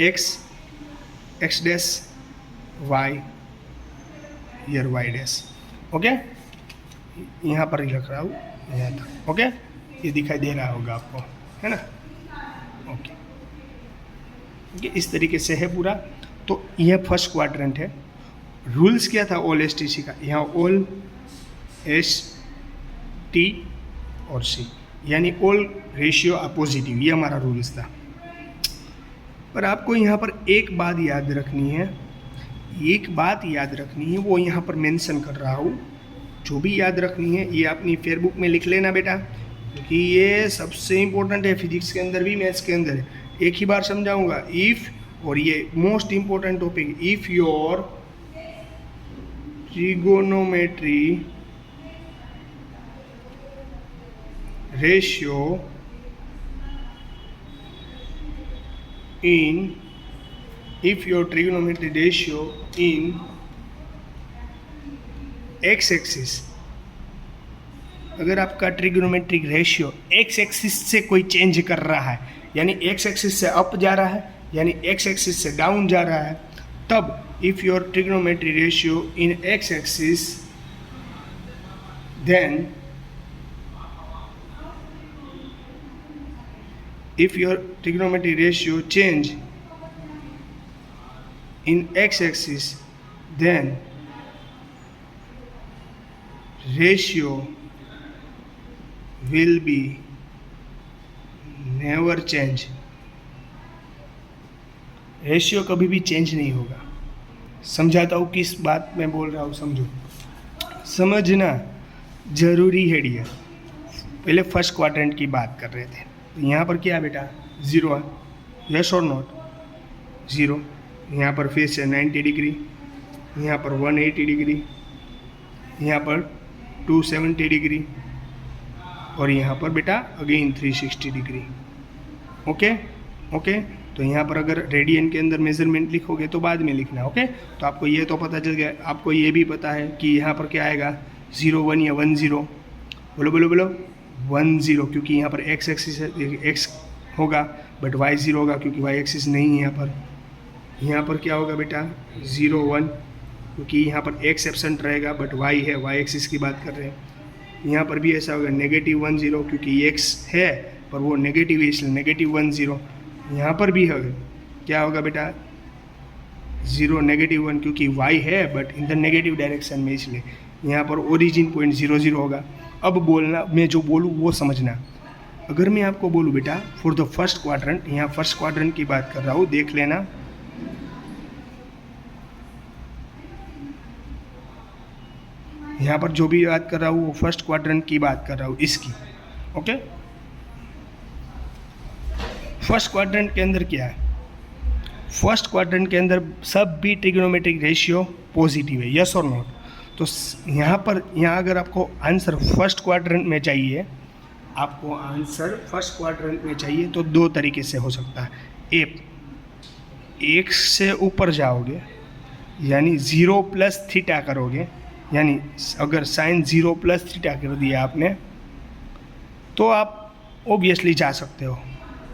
x dash y, here y dash. Okay, यहाँ पर ही रख रहा हूँ, यहाँ तक। ओके, ये दिखाई दे रहा होगा आपको, है ना? ओके, इस तरीके से है पूरा। तो यह फर्स्ट क्वाड्रेंट है। रूल्स क्या था ऑल एसटीसी का? यहाँ ऑल एस टी और सी, यानी ऑल रेशियो आर पॉजिटिव, ये हमारा रूल्स था। पर आपको यहाँ पर एक बात याद रखनी है, वो यहाँ पर मेंशन कर रहा हूँ। जो भी याद रखनी है ये अपनी फेयरबुक में लिख लेना बेटा, क्योंकि ये सबसे इम्पोर्टेंट है। फिजिक्स के अंदर भी, मैथ्स के अंदर है। एक ही बार समझाऊंगा। इफ़, और ये most important topic, if your trigonometry ratio in x axis, अगर आपका ट्रिग्नोमेट्रिक रेशियो x एक्सिस से कोई चेंज कर रहा है, यानी x एक्सिस से अप जा रहा है, यानी x एक्सिस से डाउन जा रहा है, तब if your trigonometry ratio in x axis, then if your trigonometry ratio change in x-axis, then ratio will be never change. Ratio कभी भी चेंज नहीं होगा। समझाता हूँ किस बात में बोल रहा हूँ, समझो, समझना जरूरी है डियर। पहले फर्स्ट क्वाड्रेंट की बात कर रहे थे। यहाँ पर क्या है बेटा? 0 है, यस और नॉट? 0। यहाँ पर फेस है 90 डिग्री, यहाँ पर 180 डिग्री, यहाँ पर 270 डिग्री, और यहाँ पर बेटा अगेन 360 डिग्री। ओके ओके, तो यहाँ पर अगर रेडियन के अंदर मेजरमेंट लिखोगे तो बाद में लिखना। ओके, तो आपको ये तो पता चल गया। आपको ये भी पता है कि यहाँ पर क्या आएगा, 0 1 या 1 0। बोलो बोलो बोलो, 10, क्योंकि यहाँ पर एक्स एक्सिस है, एक्स होगा बट वाई 0 होगा क्योंकि वाई एक्सिस नहीं है यहाँ पर। यहाँ पर क्या होगा बेटा 0 1, क्योंकि यहाँ पर एक्स एब्सेंट रहेगा बट वाई है, वाई एक्सिस की बात कर रहे हैं। यहाँ पर भी ऐसा होगा -1 0, क्योंकि एक्स है पर वो नेगेटिव है इसलिए -1 0। यहाँ पर भी होगा, क्या होगा बेटा 0 -1, क्योंकि वाई है but in the negative direction में, इसलिए यहाँ पर ओरिजिन पॉइंट 0 0 होगा। अब बोलना, मैं जो बोलूँ वो समझना। अगर मैं आपको बोलूँ बेटा फॉर द फर्स्ट क्वाड्रेंट, यहाँ फर्स्ट क्वाड्रेंट की बात कर रहा हूँ, देख लेना। यहाँ पर जो भी बात कर रहा हूँ वो फर्स्ट क्वाड्रेंट की बात कर रहा हूँ, इसकी। ओके, फर्स्ट क्वाड्रेंट के अंदर क्या है? फर्स्ट क्वाड्रेंट के अंदर सब भी ट्रिग्नोमेट्रिक रेशियो पॉजिटिव है, यस और नॉट? तो यहाँ अगर आपको आंसर फर्स्ट क्वाड्रेंट में चाहिए, आपको आंसर फर्स्ट क्वाड्रेंट में चाहिए तो दो तरीके से हो सकता है। एक से ऊपर जाओगे यानी 0 + थीटा करोगे, यानी अगर साइन 0 + थीटा कर दिया आपने तो आप ऑब्वियसली जा सकते हो,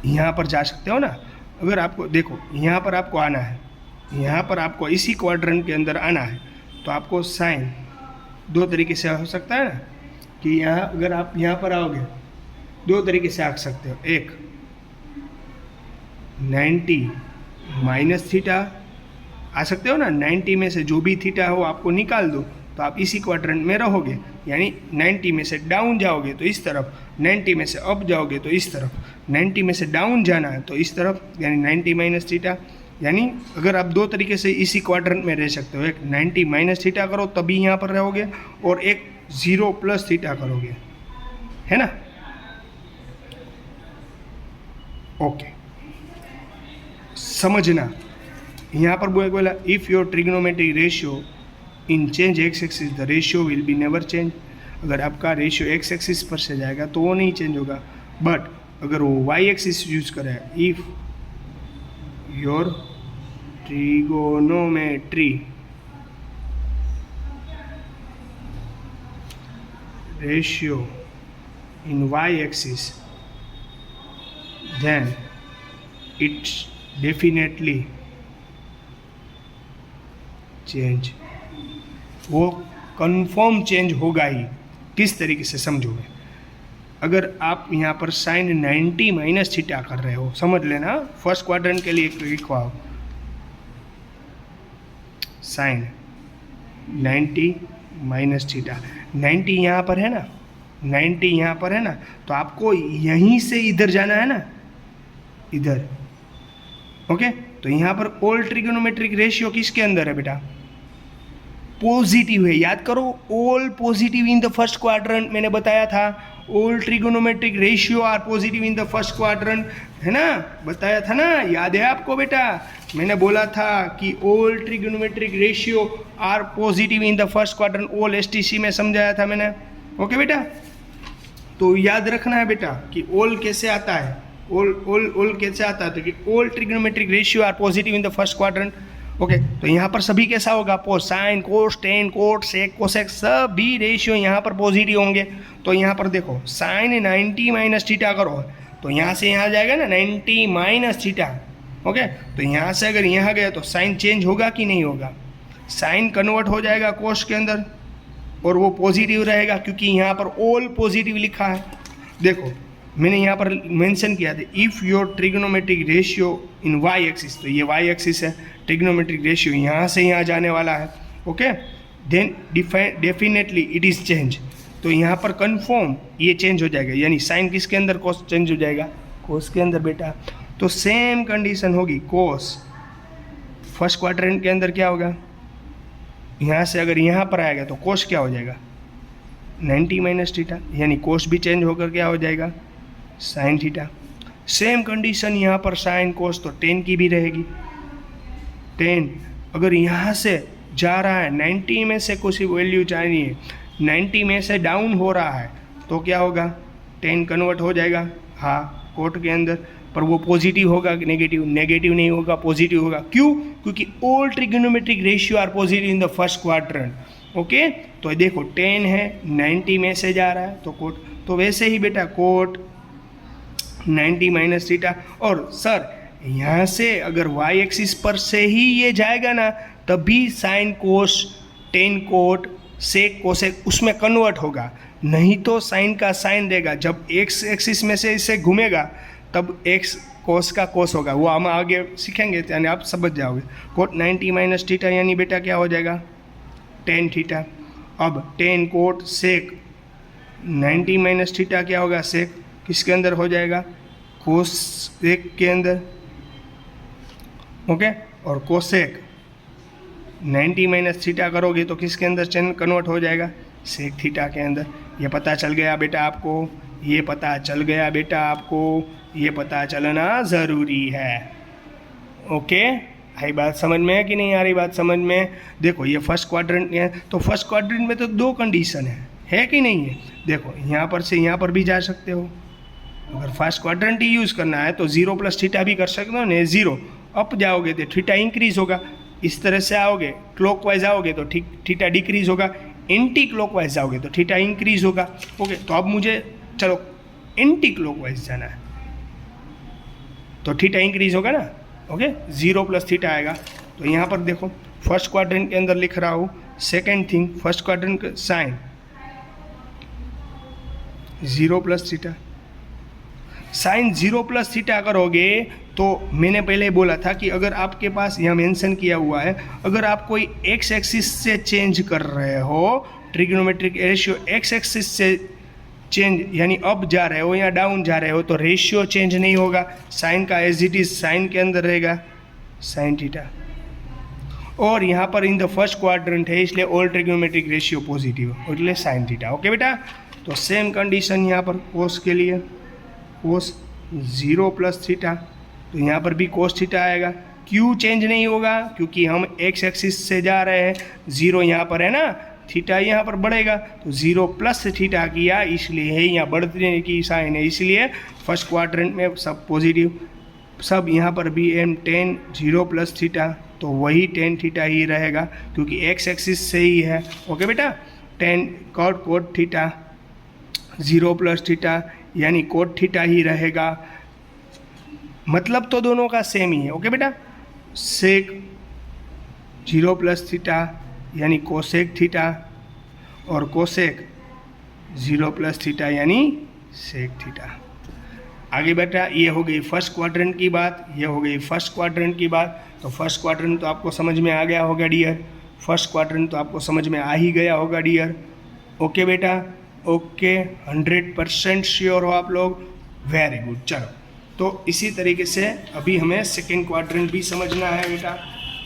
यहाँ पर जा सकते हो ना। अगर आपको देखो यहाँ पर आपको आना है, यहाँ पर आपको इसी क्वाड्रेंट के अंदर आना है, तो आपको साइन दो तरीके से हो सकता है ना, कि यहाँ अगर आप यहाँ पर आओगे दो तरीके से आ सकते हो। एक 90 - थीटा आ सकते हो ना, 90 में से जो भी थीटा हो आपको निकाल दो तो आप इसी क्वाड्रेंट में रहोगे, यानी 90 में से डाउन जाओगे तो इस तरफ, 90 में से अप जाओगे तो इस तरफ, 90 में से डाउन जाना है तो इस तरफ, यानी 90 - थीटा। यानी अगर आप दो तरीके से इसी क्वाड्रेंट में रह सकते हो, एक 90 - थीटा करो तभी यहाँ पर रहोगे, और एक 0 + थीटा करोगे, है ना। ओके, समझना। यहाँ पर बोला if your trigonometric ratio in change x axis the ratio will be never change. अगर आपका रेशियो एक्स एक्सिस पर से जाएगा तो वो नहीं चेंज होगा, बट अगर वो वाई एक्सिस यूज करे, if your trigonometry ratio in y axis then it's definitely change। वो कंफर्म चेंज होगा ही। किस तरीके से समझोगे? अगर आप यहाँ पर साइन 90 - थीटा कर रहे हो, समझ लेना, फर्स्ट क्वाड्रेंट के लिए लिखो आप साइन 90 - थीटा। 90 यहाँ पर है ना, 90 यहाँ पर है ना, तो आपको यहीं से इधर जाना है ना, इधर। ओके, तो यहाँ पर ऑल ट्रिगोनोमेट्रिक रेशियो किसके अंदर है बेटा? पॉजिटिव है। याद करो, all positive in the first quadrant, मैंने बताया था all trigonometric ratio are positive in the first quadrant, है ना, बताया था ना, याद है आपको बेटा? मैंने बोला था कि all trigonometric ratio are positive in the first quadrant, all STC में समझाया था मैंने। ओके बेटा, तो याद रखना है बेटा कि ऑल कैसे आता है, ऑल कैसे आता है, तो कि all trigonometric ratio are positive in the first quadrant. Okay, तो यहाँ पर सभी कैसा होगा? Sine, cos, tan, cot, sec, cosec, सभी रेशियो यहाँ पर पॉजिटिव होंगे। तो यहाँ पर देखो साइन 90 - थीटा करो तो यहाँ से यहाँ जाएगा ना 90 - थीटा। ओके, तो यहाँ से अगर यहाँ गया तो साइन चेंज होगा कि नहीं होगा? साइन कन्वर्ट हो जाएगा कोस के अंदर और वो पॉजिटिव रहेगा, क्योंकि यहाँ पर ऑल पॉजिटिव लिखा है। देखो मैंने यहाँ पर मेंशन किया था if your trigonometric ratio in y axis, तो ये वाई एक्सिस है, ट्रिग्नोमेट्रिक रेशियो यहाँ से यहाँ जाने वाला है। Okay, then definitely it is change, तो यहाँ पर कंफर्म ये चेंज हो जाएगा, यानी साइन किसके अंदर? कोस चेंज हो जाएगा, कोस के अंदर बेटा। तो सेम कंडीशन होगी, कोस फर्स्ट क्वाड्रेंट के अंदर क्या होगा? यहाँ से अगर यहाँ पर आएगा तो कोस क्या हो जाएगा? 90 - थीटा, यानी कोस भी चेंज होकर क्या हो जाएगा? Sine theta. सेम कंडीशन यहाँ पर साइन कोस, तो 10 की भी रहेगी। 10 अगर यहाँ से जा रहा है, 90 में से कुछ वैल्यू चाहिए, 90 में से डाउन हो रहा है तो क्या होगा? 10 कन्वर्ट हो जाएगा, हाँ, कोट के अंदर, पर वो पॉजिटिव होगा कि नेगेटिव? नेगेटिव नहीं होगा, पॉजिटिव होगा। क्यों? क्योंकि all trigonometric ratio are positive in the first quadrant. Okay, तो देखो टेन है, 90 में से जा रहा है तो कोट, तो वैसे ही बेटा कोट 90 माइनस थीटा। और सर यहाँ से अगर वाई एक्सिस पर से ही ये जाएगा ना तभी sine cos tan cot sec cosec उसमें कन्वर्ट होगा, नहीं तो साइन का साइन देगा। जब एक्स एक्सिस में से इसे घूमेगा तब एक्स कोस का कोस होगा, वो हम आगे सीखेंगे यानी आप समझ जाओगे। कोट 90 माइनस थीटा यानी बेटा क्या हो जाएगा टेन थीटा। अब tan cot sec 90 minus theta क्या होगा सेक किसके अंदर हो जाएगा कोस सेक के अंदर, ओके। और कोसेक 90 माइनस थीटा करोगे तो किसके अंदर चेन कन्वर्ट हो जाएगा सेक थीटा के अंदर। ये पता चल गया बेटा आपको, ये पता चल गया बेटा आपको, ये पता चलना ज़रूरी है, ओके। आई बात समझ में है कि नहीं आ रही बात समझ में? देखो ये फर्स्ट क्वाड्रेंट है, तो फर्स्ट क्वाड्रेंट में तो दो कंडीशन है कि नहीं है? देखो यहाँ पर से यहाँ पर भी जा सकते हो, अगर फर्स्ट क्वाड्रेंट ही यूज़ करना है तो 0 प्लस थीटा भी कर सकते हो ना, 0 अप जाओगे तो थीटा इंक्रीज होगा, इस तरह से आओगे क्लॉकवाइज आओगे तो थीटा डिक्रीज होगा, एंटी क्लॉकवाइज जाओगे तो थीटा इंक्रीज होगा, ओके। तो अब मुझे चलो एंटी क्लॉकवाइज जाना है तो थीटा इंक्रीज होगा ना, ओके। 0 प्लस थीटा आएगा, तो यहाँ पर देखो फर्स्ट क्वाड्रेंट के अंदर लिख रहा हूँ सेकेंड थिंग, फर्स्ट क्वाड्रेंट का sine 0 plus theta, sine 0 plus theta करोगे तो मैंने पहले बोला था कि अगर आपके पास यहाँ मेंशन किया हुआ है, अगर आप कोई एक्स एक्सिस से चेंज कर रहे हो ट्रिग्नोमेट्रिक रेशियो एक्स एक्सिस से चेंज यानी अप जा रहे हो या डाउन जा रहे हो तो रेशियो चेंज नहीं होगा, साइन का एज इट इज साइन के अंदर रहेगा साइन थीटा। और यहाँ पर इन द फर्स्ट क्वाड्रेंट है इसलिए ऑल ट्रिग्नोमेट्रिक रेशियो पॉजिटिव इसलिए साइन थीटा, ओके बेटा। तो सेम कंडीशन यहाँ पर कोस के लिए, कोस 0 प्लस थीटा, तो यहाँ पर भी कोस थीटा आएगा। क्यों चेंज नहीं होगा? क्योंकि हम एक्स एक्सिस से जा रहे हैं, 0 यहाँ पर है ना, थीटा यहाँ पर बढ़ेगा तो 0 प्लस थीटा किया इसलिए है यहाँ बढ़ने की साइन है, इसलिए फर्स्ट क्वाड्रेंट में सब पॉजिटिव, सब यहाँ पर भी एम टेन 0 प्लस थीटा तो वही टेन थीटा ही रहेगा क्योंकि एक्स एक्सिस से ही है, ओके बेटा। Tan cot cot theta 0 plus theta यानी कोट थीटा ही रहेगा, मतलब तो दोनों का सेम ही है, ओके बेटा। सेक 0 प्लस थीटा यानी कोसेक थीटा और कोसेक 0 प्लस थीटा यानी सेक थीटा। आगे बेटा ये हो गई फर्स्ट क्वाड्रेंट की बात, ये हो गई फर्स्ट क्वाड्रेंट की बात। तो फर्स्ट क्वाड्रेंट तो आपको समझ में आ गया होगा डियर, फर्स्ट क्वाड्रेंट तो आपको समझ में आ ही गया होगा डियर, ओके बेटा, ओके। 100% श्योर हो आप लोग, वेरी गुड। चलो तो इसी तरीके से अभी हमें सेकेंड क्वाड्रेंट भी समझना है बेटा,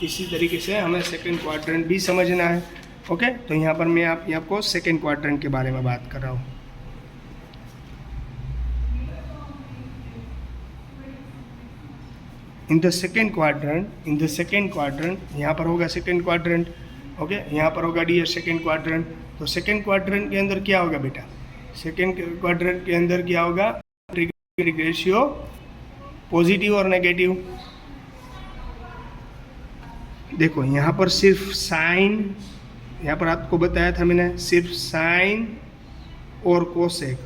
इसी तरीके से हमें सेकेंड क्वाड्रेंट भी समझना है, ओके। तो यहाँ पर मैं आपको सेकेंड क्वाड्रेंट के बारे में बात कर रहा हूँ। इन द सेकेंड क्वाड्रेंट यहाँ पर होगा सेकेंड क्वाड्रेंट, ओके। यहाँ पर होगा डियर सेकेंड क्वाड्रेंट। तो सेकेंड क्वाड्रेंट के अंदर क्या होगा बेटा? सेकेंड क्वाड्रेंट के अंदर क्या होगा? ट्रिग्नोमेट्रिक रेशियो पॉजिटिव और नेगेटिव। देखो यहाँ पर सिर्फ साइन, यहाँ पर आपको बताया था मैंने, सिर्फ साइन और कोसेक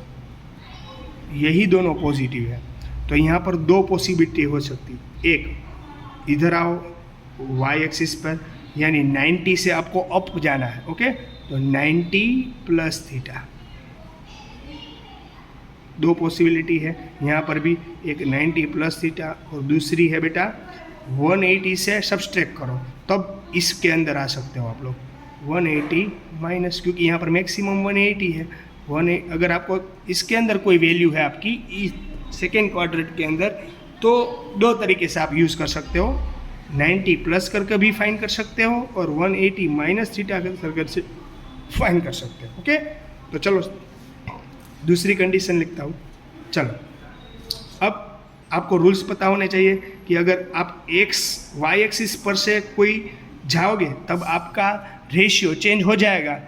यही दोनों पॉजिटिव है। तो यहाँ पर दो पॉसिबिलिटी हो सकती, एक इधर आओ वाई एक्सिस पर यानी 90 से आपको अप जाना है, ओके। तो 90 प्लस थीटा, दो पॉसिबिलिटी है यहाँ पर भी, एक 90 प्लस थीटा और दूसरी है बेटा 180 से सब्सट्रैक्ट करो तब इसके अंदर आ सकते हो आप लोग 180 माइनस, क्योंकि यहाँ पर मैक्सिमम 180 है। अगर आपको इसके अंदर कोई वैल्यू है आपकी सेकेंड क्वाड्रेंट के अंदर तो दो तरीके से आप यूज़ कर सकते हो, 90 प्लस करके भी फाइंड कर सकते हो और 180 माइनस थीटा करके से फाइंड कर सकते हो, ओके। तो चलो दूसरी कंडीशन लिखता हूँ। चलो अब आपको रूल्स पता होने चाहिए कि अगर आप वाई एक्सिस पर से कोई जाओगे तब आपका रेशियो चेंज हो जाएगा,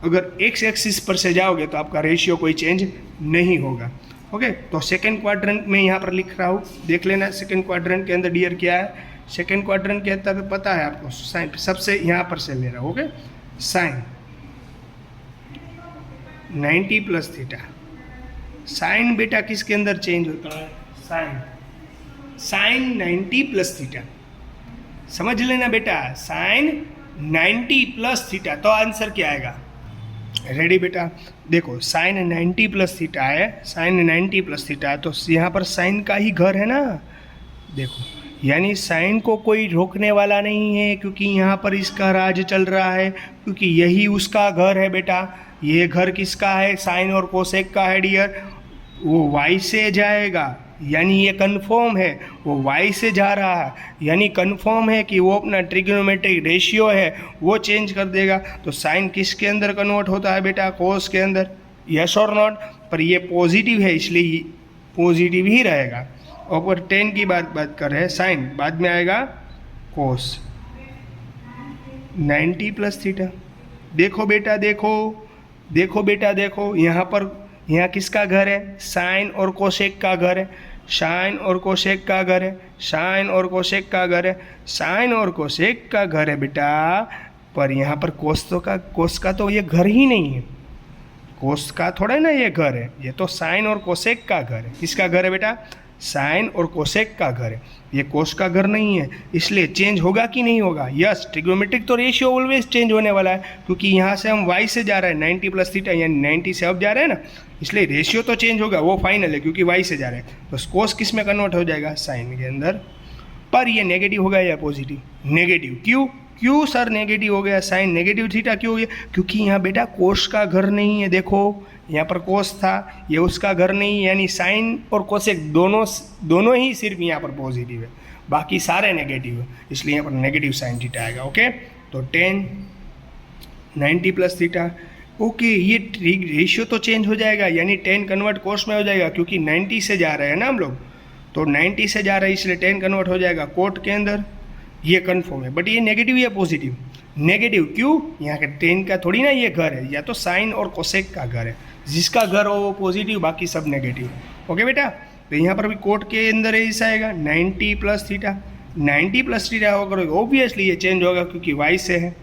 अगर एक्स एक्सिस पर से जाओगे तो आपका रेशियो कोई चेंज नहीं होगा, ओके। तो सेकेंड क्वाड्रेंट में यहाँ पर लिख रहा हूँ, देख लेना सेकेंड क्वाड्रेंट के अंदर डियर क्या है। सेकेंड क्वाड्रेंट के अंदर पता है आपको, साइन सबसे यहाँ पर से ले रहा हूँ, okay. Sine 90 plus theta. Sine बेटा किसके अंदर चेंज होता है? Sine 90 plus theta. समझ लेना बेटा, साइन 90 प्लस थीटा। तो आंसर क्या आएगा? रेडी बेटा, देखो साइन 90 प्लस थीटा है, साइन 90 प्लस थीटा है, तो यहाँ पर साइन का ही घर है ना। देखो यानी साइन को कोई रोकने वाला नहीं है, क्योंकि यहाँ पर इसका राज चल रहा है, क्योंकि यही उसका घर है बेटा। ये घर किसका है? साइन और कोसेक का है डियर। वो वाई से जाएगा, यानी ये कन्फर्म है वो वाई से जा रहा है, यानी कन्फर्म है कि वो अपना ट्रिग्नोमेट्रिक रेशियो है वो चेंज कर देगा। तो साइन किसके अंदर कन्वर्ट होता है बेटा? कोस के अंदर। यस और नॉट? पर ये पॉजिटिव है इसलिए पॉजिटिव ही रहेगा। और पर टेन की बात कर रहे हैं, साइन बाद में आएगा कोस 90 प्लस थीटा। देखो बेटा देखो बेटा देखो, यहाँ किसका घर है? साइन और कोसेक का घर है। साइन और कोसेक का घर है, साइन और कोसेक का घर है, साइन और कोसेक का घर है बेटा। पर यहाँ पर कोस का तो ये घर ही नहीं है, कोस का थोड़ा ना ये घर है, ये तो साइन और कोसेक का घर है। किसका घर है बेटा? साइन और कोसेक का घर है, ये कोस का घर नहीं है। इसलिए चेंज होगा कि नहीं होगा? यस, ट्रिग्नोमेट्रिक तो रेशियो ऑलवेज चेंज होने वाला है, क्योंकि यहाँ से हम वाई से जा रहे हैं 90 प्लस थीटा, यानी 90 से अब जा रहे हैं ना, इसलिए रेशियो तो चेंज होगा, वो फाइनल है क्योंकि वाई से जा रहे हैं। तो कोस किस में कन्वर्ट हो जाएगा? साइन के अंदर। पर ये नेगेटिव होगा या पॉजिटिव? नेगेटिव। क्यों सर नेगेटिव हो गया? साइन नेगेटिव थीटा क्यों हो गया? क्योंकि यहाँ बेटा कोस का घर नहीं है। देखो यहाँ पर कोस था, ये उसका घर नहीं, यानी साइन और कोसेक दोनों ही सिर्फ यहाँ पर पॉजिटिव है, बाकी सारे नेगेटिव है, इसलिए यहाँ पर नेगेटिव साइन थीटा आएगा। ओके, तो 10 90 प्लस थीटा। ओके, ये रेशियो तो चेंज हो जाएगा, यानी 10 कन्वर्ट कोस में हो जाएगा, क्योंकि 90 से जा रहे हैं ना हम लोग, तो 90 से जा रहे हैं इसलिए 10 कन्वर्ट हो जाएगा कोट के अंदर। ये कन्फर्म है। बट ये नेगेटिव या पॉजिटिव? नेगेटिव। क्यों? यहाँ के 10 का थोड़ी ना ये घर है, या तो साइन और कोसेक का घर है, जिसका घर हो वो पॉजिटिव, बाकी सब नेगेटिव। ओके बेटा, तो यहाँ पर भी कोट के अंदर ऐसा आएगा 90 प्लस थीटा। 90 प्लस थीटा होगा, ऑब्वियसली ये चेंज होगा क्योंकि वाई से है,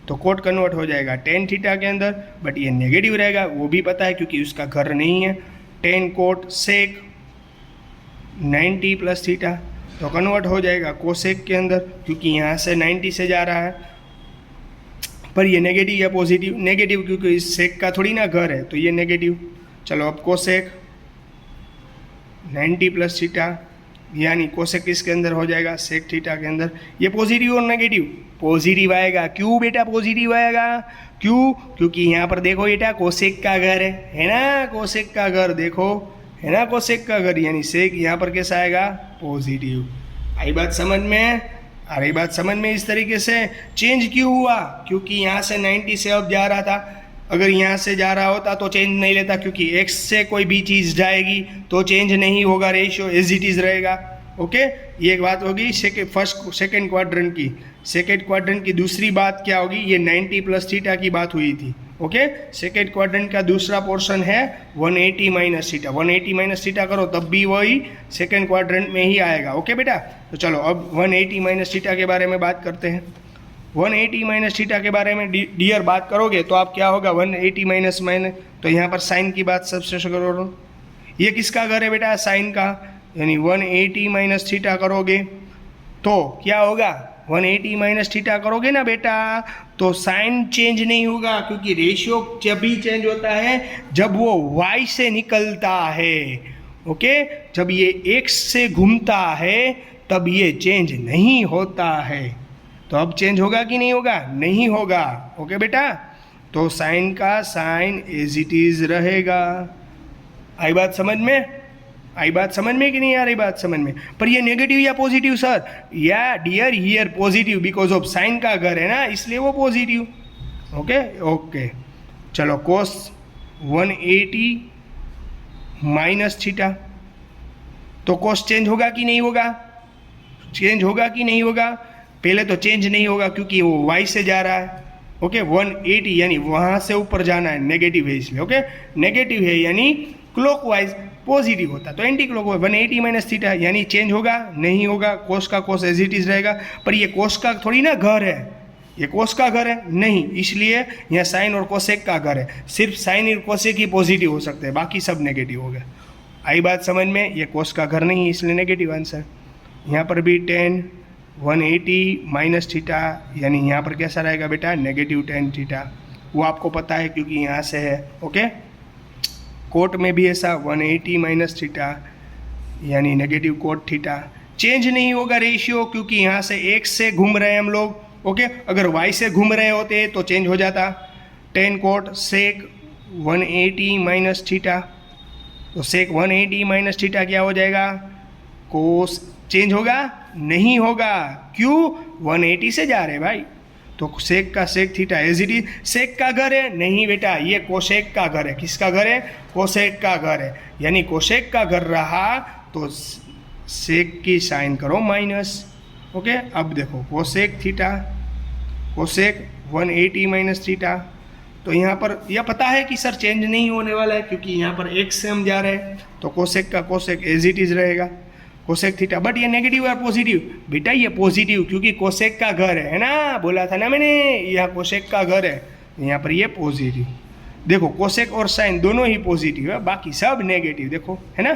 तो कोट कन्वर्ट हो जाएगा 10 थीटा के अंदर। बट ये नेगेटिव रहेगा, वो भी पता है क्योंकि उसका घर नहीं है। 10 कोट सेक 90 प्लस थीटा, तो कन्वर्ट हो जाएगा कोसेक के अंदर, क्योंकि यहाँ से 90 से जा रहा है। पर ये नेगेटिव या पॉजिटिव? नेगेटिव, क्योंकि इस सेक का थोड़ी ना घर है, तो ये नेगेटिव। चलो अब कोसेक 90 प्लस थीटा, यानी कोसेक किसके अंदर हो जाएगा? सेक थीटा के अंदर। ये पॉजिटिव और नेगेटिव? पॉजिटिव आएगा। क्यों बेटा पॉजिटिव आएगा? क्यों? क्योंकि यहाँ पर देखो बेटा कोसेक का घर है ना, कोसेक का घर देखो है ना, कोसेक का घर, यानी सेक यहाँ पर कैसा आएगा? पॉजिटिव। आई बात समझ में? अरे बात समझ में? इस तरीके से चेंज क्यों हुआ? क्योंकि यहाँ से 90 से अब जा रहा था, अगर यहाँ से जा रहा होता तो चेंज नहीं लेता, क्योंकि x से कोई भी चीज़ जाएगी तो चेंज नहीं होगा, रेशियो एज इट इज़ रहेगा। ओके, ये एक बात होगी सेकेंड क्वाड्रेंट की। सेकेंड क्वाड्रेंट की दूसरी बात क्या होगी? ये 90 प्लस थीटा की बात हुई थी। ओके, सेकेंड क्वाड्रेंट का दूसरा पोर्शन है 180 माइनस थीटा। 180 माइनस थीटा करो तब भी वही सेकेंड क्वाड्रेंट में ही आएगा। ओके बेटा, तो चलो अब 180 माइनस थीटा के बारे में बात करते हैं। 180 माइनस थीटा के बारे में डियर बात करोगे तो आप क्या होगा? 180 माइनस, तो यहाँ पर साइन की बात सबसे करो। ये किसका घर है बेटा? साइन का, यानी 180 माइनस थीटा करोगे तो क्या होगा? 180 माइनस थीटा करोगे ना बेटा, तो साइन चेंज नहीं होगा, क्योंकि रेशियो जब भी चेंज होता है जब वो y से निकलता है। ओके, जब ये x से घूमता है तब ये चेंज नहीं होता है। तो अब चेंज होगा कि नहीं होगा? नहीं होगा। ओके बेटा, तो साइन का साइन एज इट इज रहेगा। आई बात समझ में? आई बात समझ में कि नहीं आ रही बात समझ में? पर ये नेगेटिव या पॉजिटिव सर? या dear here positive, because of sine का घर है ना, इसलिए वो पॉजिटिव। ओके ओके, चलो कोस 180 माइनस थीटा, तो कोस चेंज होगा कि नहीं होगा? चेंज होगा कि नहीं होगा? पहले तो चेंज नहीं होगा क्योंकि वो वाई से जा रहा है। ओके, 180 यानी वहाँ से ऊपर जाना है, नेगेटिव है इसलिए। ओके, नेगेटिव है यानी क्लॉकवाइज, पॉजिटिव होता तो एंटी क्लॉकवाइज। 180 माइनस थीटा यानी चेंज होगा? नहीं होगा, कोस का कोस एज इट इज रहेगा। पर ये कोस का थोड़ी ना घर है, ये कोस का घर है नहीं, इसलिए यहाँ साइन और कोसेक का घर है। सिर्फ साइन और कोसेक ही पॉजिटिव हो सकते हैं, बाकी सब नेगेटिव हो गए। आई बात समझ में? ये कोस का घर नहीं है इसलिए नेगेटिव आंसर। यहाँ पर भी tan 180 माइनस थीटा, यानी यहाँ पर कैसा रहेगा बेटा? Negative tan theta. वो आपको पता है क्योंकि यहाँ से है। ओके, कोट में भी ऐसा 180 माइनस थीटा यानी नेगेटिव कोट थीटा। चेंज नहीं होगा रेशियो क्योंकि यहाँ से x से घूम रहे हैं हम लोग। ओके, अगर y से घूम रहे होते तो चेंज हो जाता। tan cot sec 180 minus theta, तो सेक 180 माइनस थीटा क्या हो जाएगा? कोस। चेंज होगा? नहीं होगा। क्यों? 180 से जा रहे भाई, तो सेक का sec theta as it is. Sec का घर है नहीं बेटा, ये कोसेक का घर है। किसका घर है? कोसेक का घर है, यानी कोसेक का घर रहा तो सेक की साइन करो माइनस। ओके, अब देखो cosec theta, cosec 180 minus theta, तो यहाँ पर यह पता है कि सर चेंज नहीं होने वाला है क्योंकि यहाँ पर x से हम जा रहे हैं, तो कोसेक का कोसेक एज इट इज रहेगा, कोसेक थीटा। बट ये नेगेटिव है पॉजिटिव? बेटा ये पॉजिटिव, क्योंकि कोसेक का घर है ना, बोला था ना मैंने, यहाँ कोसेक का घर है, यहाँ पर ये पॉजिटिव। देखो कोसेक और साइन दोनों ही पॉजिटिव है, बाकी सब नेगेटिव, देखो है ना।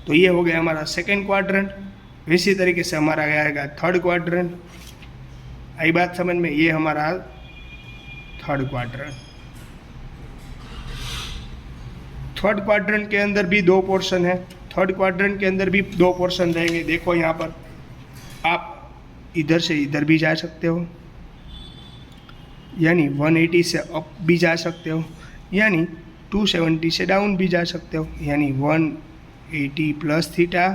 तो ये हो गया हमारा सेकेंड क्वाड्रेंट। इसी तरीके से हमारा आएगा थर्ड क्वाड्रेंट। आई बात समझ में? ये हमारा थर्ड क्वाड्रेंट। थर्ड क्वाड्रेंट के अंदर भी दो पोर्शन है, थर्ड क्वाड्रेंट के अंदर भी दो पोर्शन रहेंगे। देखो यहाँ पर आप इधर से इधर भी जा सकते हो, यानी 180 से अप भी जा सकते हो, यानी 270 से डाउन भी जा सकते हो, यानी 180 प्लस थीटा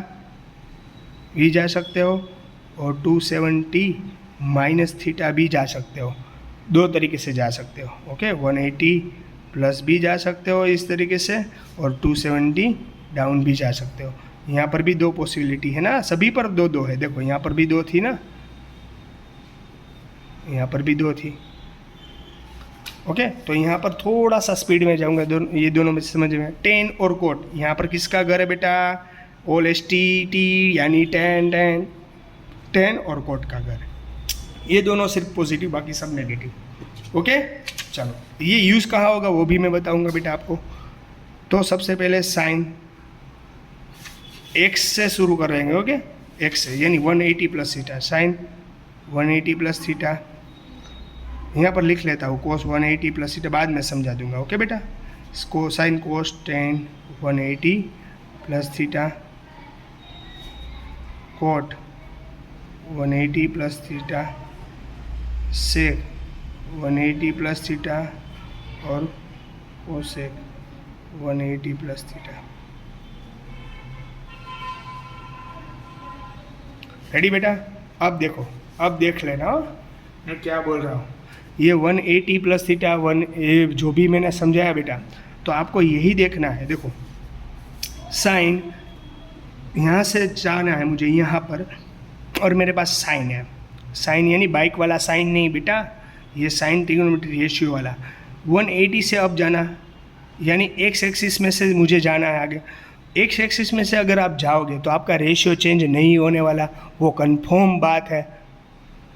भी जा सकते हो और 270 माइनस थीटा भी जा सकते हो। दो तरीके से जा सकते हो। ओके, 180 प्लस भी जा सकते हो इस तरीके से और 270 डाउन भी जा सकते हो। यहाँ पर भी दो पॉसिबिलिटी है ना, सभी पर दो दो है। देखो यहाँ पर भी दो थी ना, यहाँ पर भी दो थी। ओके, तो यहाँ पर थोड़ा सा स्पीड में जाऊँगा, ये दोनों में समझ में। टेन और कोट, यहाँ पर किसका घर है बेटा? ओल एस टी यानी टेन और कोट का घर है। ये दोनों सिर्फ पॉजिटिव, बाकी सब नेगेटिव। ओके, चलो ये यूज़ कहाँ होगा वो भी मैं बताऊँगा बेटा आपको। तो सबसे पहले साइन x से शुरू कर रहेंगे। ओके, x से, यानी 180 plus theta, sine 180 plus theta. यहाँ पर लिख लेता हूँ कोस 180 प्लस थीटा, बाद में समझा दूंगा। ओके बेटा, को sine cos tan 180 plus theta, cot 180 plus theta, sec 180 plus theta और कोसेक 180 प्लस थीटा। रेडी बेटा? अब देखो, अब देख लेना मैं क्या बोल रहा हूँ। ये 180 प्लस थीटा ये जो भी मैंने समझाया बेटा, तो आपको यही देखना है। देखो साइन यहाँ से जाना है मुझे यहाँ पर, और मेरे पास साइन है। साइन यानी बाइक वाला साइन नहीं बेटा, ये साइन ट्रिग्नोमेट्री रेशियो वाला। 180 से अब जाना, यानी एक्स एक्सिस में से मुझे जाना है आगे। एक्स एक्सिस में से अगर आप जाओगे तो आपका रेशियो चेंज नहीं होने वाला, वो कंफर्म बात है।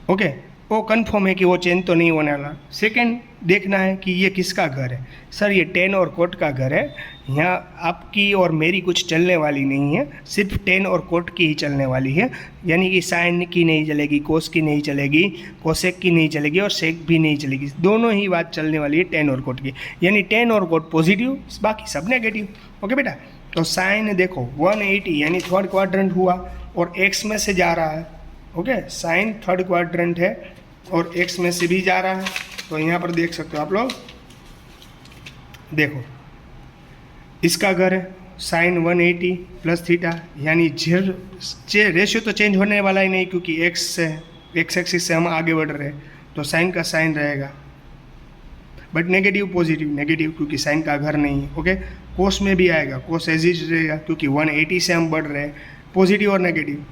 ओके, वो कंफर्म है कि वो चेंज तो नहीं होने वाला। सेकंड देखना है कि ये किसका घर है। सर ये टेन और कोट का घर है, यहाँ आपकी और मेरी कुछ चलने वाली नहीं है, सिर्फ टेन और कोट की ही चलने वाली है। यानी कि साइन की नहीं चलेगी, कोस की नहीं चलेगी, कोसेक की नहीं चलेगी और सेक भी नहीं चलेगी। दोनों ही बात चलने वाली है टेन और कोट की, यानी टेन और कोट पॉजिटिव, बाकी सब नेगेटिव। ओके बेटा, तो साइन देखो 180 यानी थर्ड क्वाड्रेंट हुआ और एक्स में से जा रहा है। ओके, साइन थर्ड क्वाड्रेंट है और एक्स में से भी जा रहा है, तो यहाँ पर देख सकते हो आप लोग। देखो इसका घर है साइन 180 प्लस थीटा, यानी रेशियो तो चेंज होने वाला ही नहीं क्योंकि एक्स एक्सिस से हम आगे बढ़ रहे हैं, तो साइन का साइन रहेगा। बट नेगेटिव पॉजिटिव, नेगेटिव क्योंकि साइन का घर नहीं है। ओके, कोस में भी आएगा, कोस एज इज रहेगा क्योंकि 180 से हम बढ़ रहे हैं। पॉजिटिव और नेगेटिव,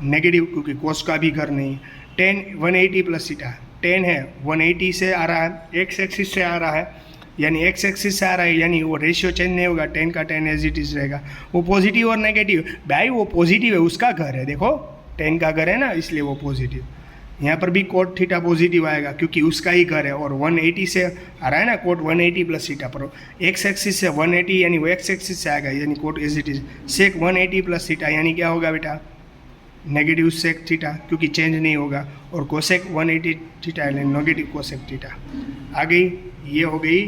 नेगेटिव क्योंकि कोस का भी घर नहीं है। टेन 180 प्लस थीटा, टेन है 180 से आ रहा है, एक्स एक्सिस से आ रहा है, यानी एक्स एक्सिस से आ रहा है, यानी वो रेशियो चेंज नहीं होगा, टेन का टेन एज इट इज रहेगा। वो पॉजिटिव और नेगेटिव, भाई वो पॉजिटिव है, उसका घर है। देखो टेन का घर है ना, इसलिए वो पॉजिटिव। यहाँ पर भी कोट थीटा पॉजिटिव आएगा क्योंकि उसका ही घर है, और 180 से आ रहा है ना कोट 180 प्लस थीटा पर, एक्स एक्सिस से 180 यानी वो एक्स एक्सिस से आएगा, यानी cot as it is sec 180 plus theta यानी क्या होगा बेटा नेगेटिव सेक थीटा क्योंकि चेंज नहीं होगा, और कोसेक 180 थीटा यानी नेगेटिव कोसेक थीटा आ गई। ये हो गई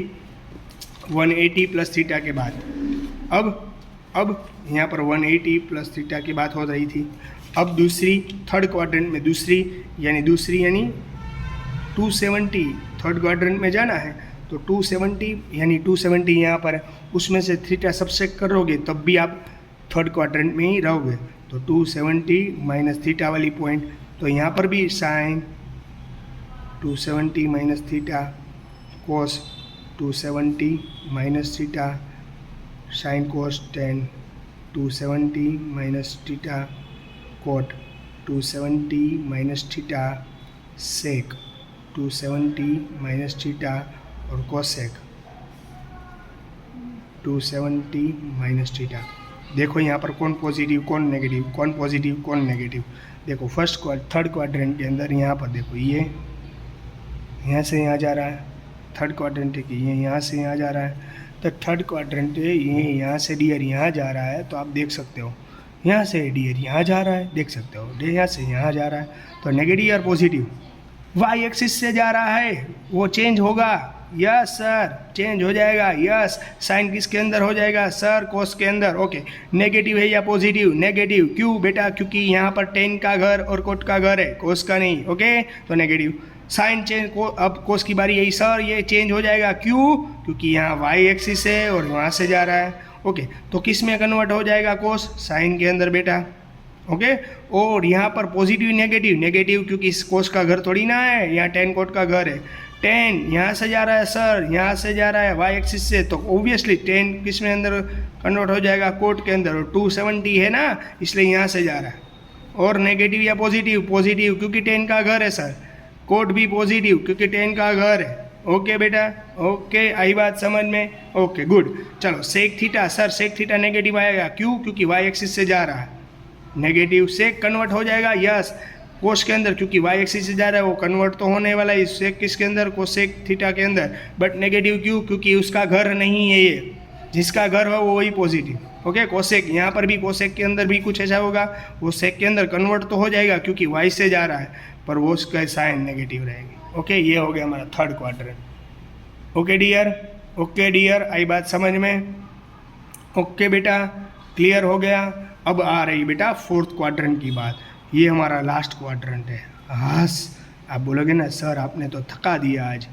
180 प्लस थीटा के बाद। अब यहाँ पर 180 प्लस थीटा की बात हो रही थी। अब दूसरी थर्ड क्वाड्रेंट में दूसरी यानी 270 थर्ड क्वाड्रेंट में जाना है, तो 270 यानी 270 यहाँ पर है, उसमें से थीटा सबसेक्ट करोगे तब भी आप थर्ड क्वाड्रेंट में ही रहोगे, तो 270 माइनस थीटा वाली पॉइंट, तो यहाँ पर भी sine 270 minus theta cos 270 minus theta sine cos 10 270 minus theta cot 270 minus theta sec 270 minus theta और कोसेक 270 माइनस थीटा। देखो यहाँ पर कौन पॉजिटिव कौन नेगेटिव, कौन पॉजिटिव कौन नेगेटिव। देखो थर्ड क्वाड्रेंट के अंदर यहाँ पर देखो ये यहाँ से यहाँ जा रहा है, थर्ड क्वाड्रेंट है कि ये यहाँ से यहाँ जा रहा है, तो थर्ड क्वाड्रेंट ये यहाँ से डियर यहाँ जा रहा है, तो आप देख सकते हो यहाँ से डियर यहाँ जा रहा है, देख सकते हो डे यहाँ से यहाँ जा रहा है, तो नेगेटिव और पॉजिटिव वाई एक्सिस से जा रहा है वो चेंज होगा, यस सर चेंज हो जाएगा, यस साइन किसके अंदर हो जाएगा सर कोस के अंदर। ओके नेगेटिव है या पॉजिटिव, नेगेटिव क्यों बेटा क्योंकि यहाँ पर टेन का घर और कोट का घर है, कोस का नहीं, ओके तो नेगेटिव। साइन चेंज को अब कोस की बारी यही सर ये चेंज हो जाएगा क्यों क्योंकि यहाँ वाई एक्सिस है और वहाँ से जा रहा है, ओके तो किस में कन्वर्ट हो जाएगा कोस साइन के अंदर बेटा, ओके और यहाँ पर पॉजिटिव नेगेटिव क्योंकि इस कोस का घर थोड़ी ना है, यहाँ टेन कोट का घर है, 10 यहाँ से जा रहा है सर यहाँ से जा रहा है वाई एक्सिस से, तो ओबियसली 10 किस में अंदर कन्वर्ट हो जाएगा कोट के अंदर, और 270 है ना इसलिए यहाँ से जा रहा है। और नेगेटिव या पॉजिटिव क्योंकि 10 का घर है सर, कोट भी पॉजिटिव क्योंकि 10 का घर है, ओके बेटा ओके आई बात समझ में, ओके गुड। चलो sec theta sir sec theta negative आएगा क्यों क्योंकि वाई एक्सिस से जा रहा है, नेगेटिव सेक कन्वर्ट हो जाएगा यस कोस के अंदर क्योंकि वाई एक्सिस से जा रहा है वो कन्वर्ट तो होने वाला है सेक किसके अंदर कोसेक थीटा के अंदर, बट नेगेटिव क्यों क्योंकि उसका घर नहीं है, ये जिसका घर हो वो वही पॉजिटिव, ओके कोसेक यहाँ पर भी कोसेक के अंदर भी कुछ ऐसा होगा, वो सेक के अंदर कन्वर्ट तो हो जाएगा क्योंकि वाई से जा रहा है पर वो उसका साइन नेगेटिव रहेगी, ओके ये हो गया हमारा थर्ड क्वाड्रेंट। ओके डियर आई बात समझ में, ओके बेटा क्लियर हो गया। अब आ रही बेटा फोर्थ क्वाड्रेंट की बात, ये हमारा लास्ट क्वाड्रेंट है। हास आप बोलोगे ना सर आपने तो थका दिया आज,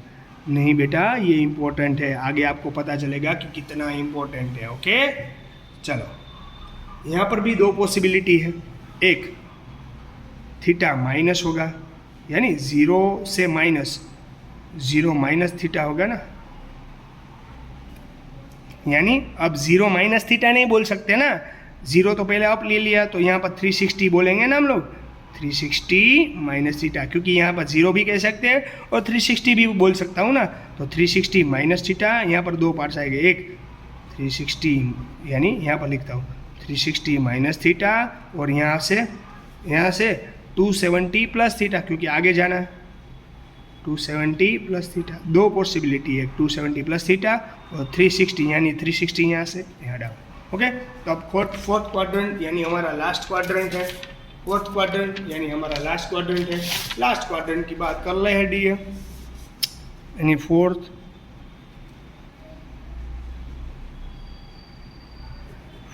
नहीं बेटा ये इम्पोर्टेंट है, आगे आपको पता चलेगा कि कितना इम्पोर्टेंट है, ओके चलो यहाँ पर भी दो पॉसिबिलिटी है, एक थीटा माइनस होगा यानी ज़ीरो से माइनस, ज़ीरो माइनस थीटा होगा ना, यानी अब ज़ीरो माइनस थीटा नहीं बोल सकते ना, ज़ीरो तो पहले आप ले लिया तो यहाँ पर 360 बोलेंगे ना हम लोग, 360 माइनस थीटा क्योंकि यहाँ पर ज़ीरो भी कह सकते हैं और 360 भी बोल सकता हूँ ना, तो 360 माइनस थीटा, यहाँ पर दो पार्ट्स आएंगे, एक 360 यानी यहाँ पर लिखता हूँ 360 माइनस थीटा और यहाँ से 270 प्लस थीटा क्योंकि आगे जाना है, 270 प्लस थीटा, दो पॉसिबिलिटी है 270 प्लस थीटा और 360 यानी 360 यहाँ से यहाँ डाउन, ओके तो अब फोर्थ क्वाड्रेंट यानी हमारा लास्ट क्वाड्रेंट है, फोर्थ क्वाड्रेंट यानी हमारा लास्ट क्वाड्रेंट है। लास्ट क्वाड्रेंट की बात कर रहे हैं डी यानी फोर्थ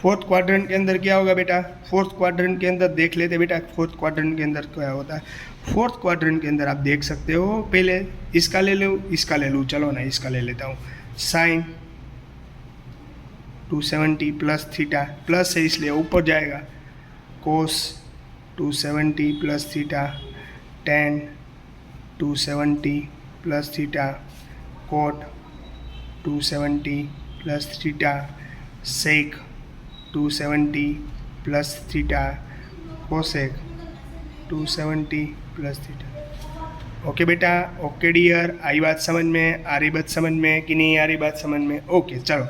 क्वाड्रेंट के अंदर क्या होगा बेटा, फोर्थ क्वाड्रेंट के अंदर देख लेते बेटा फोर्थ क्वाड्रेंट के अंदर क्या होता है। फोर्थ क्वाड्रेंट के अंदर आप देख सकते हो, पहले इसका ले लो इसका ले लूँ, चलो ना इसका ले लेता हूँ, साइन 270 प्लस थीटा, प्लस है इसलिए ऊपर जाएगा, cos 270 plus theta, tan 270 plus theta, cot 270 plus theta, sec 270 plus theta, cosec 270 plus theta. Okay बेटा ओके डियर आई बात समझ में, आ रही बात समझ में कि नहीं आ रही बात समझ में, ओके चलो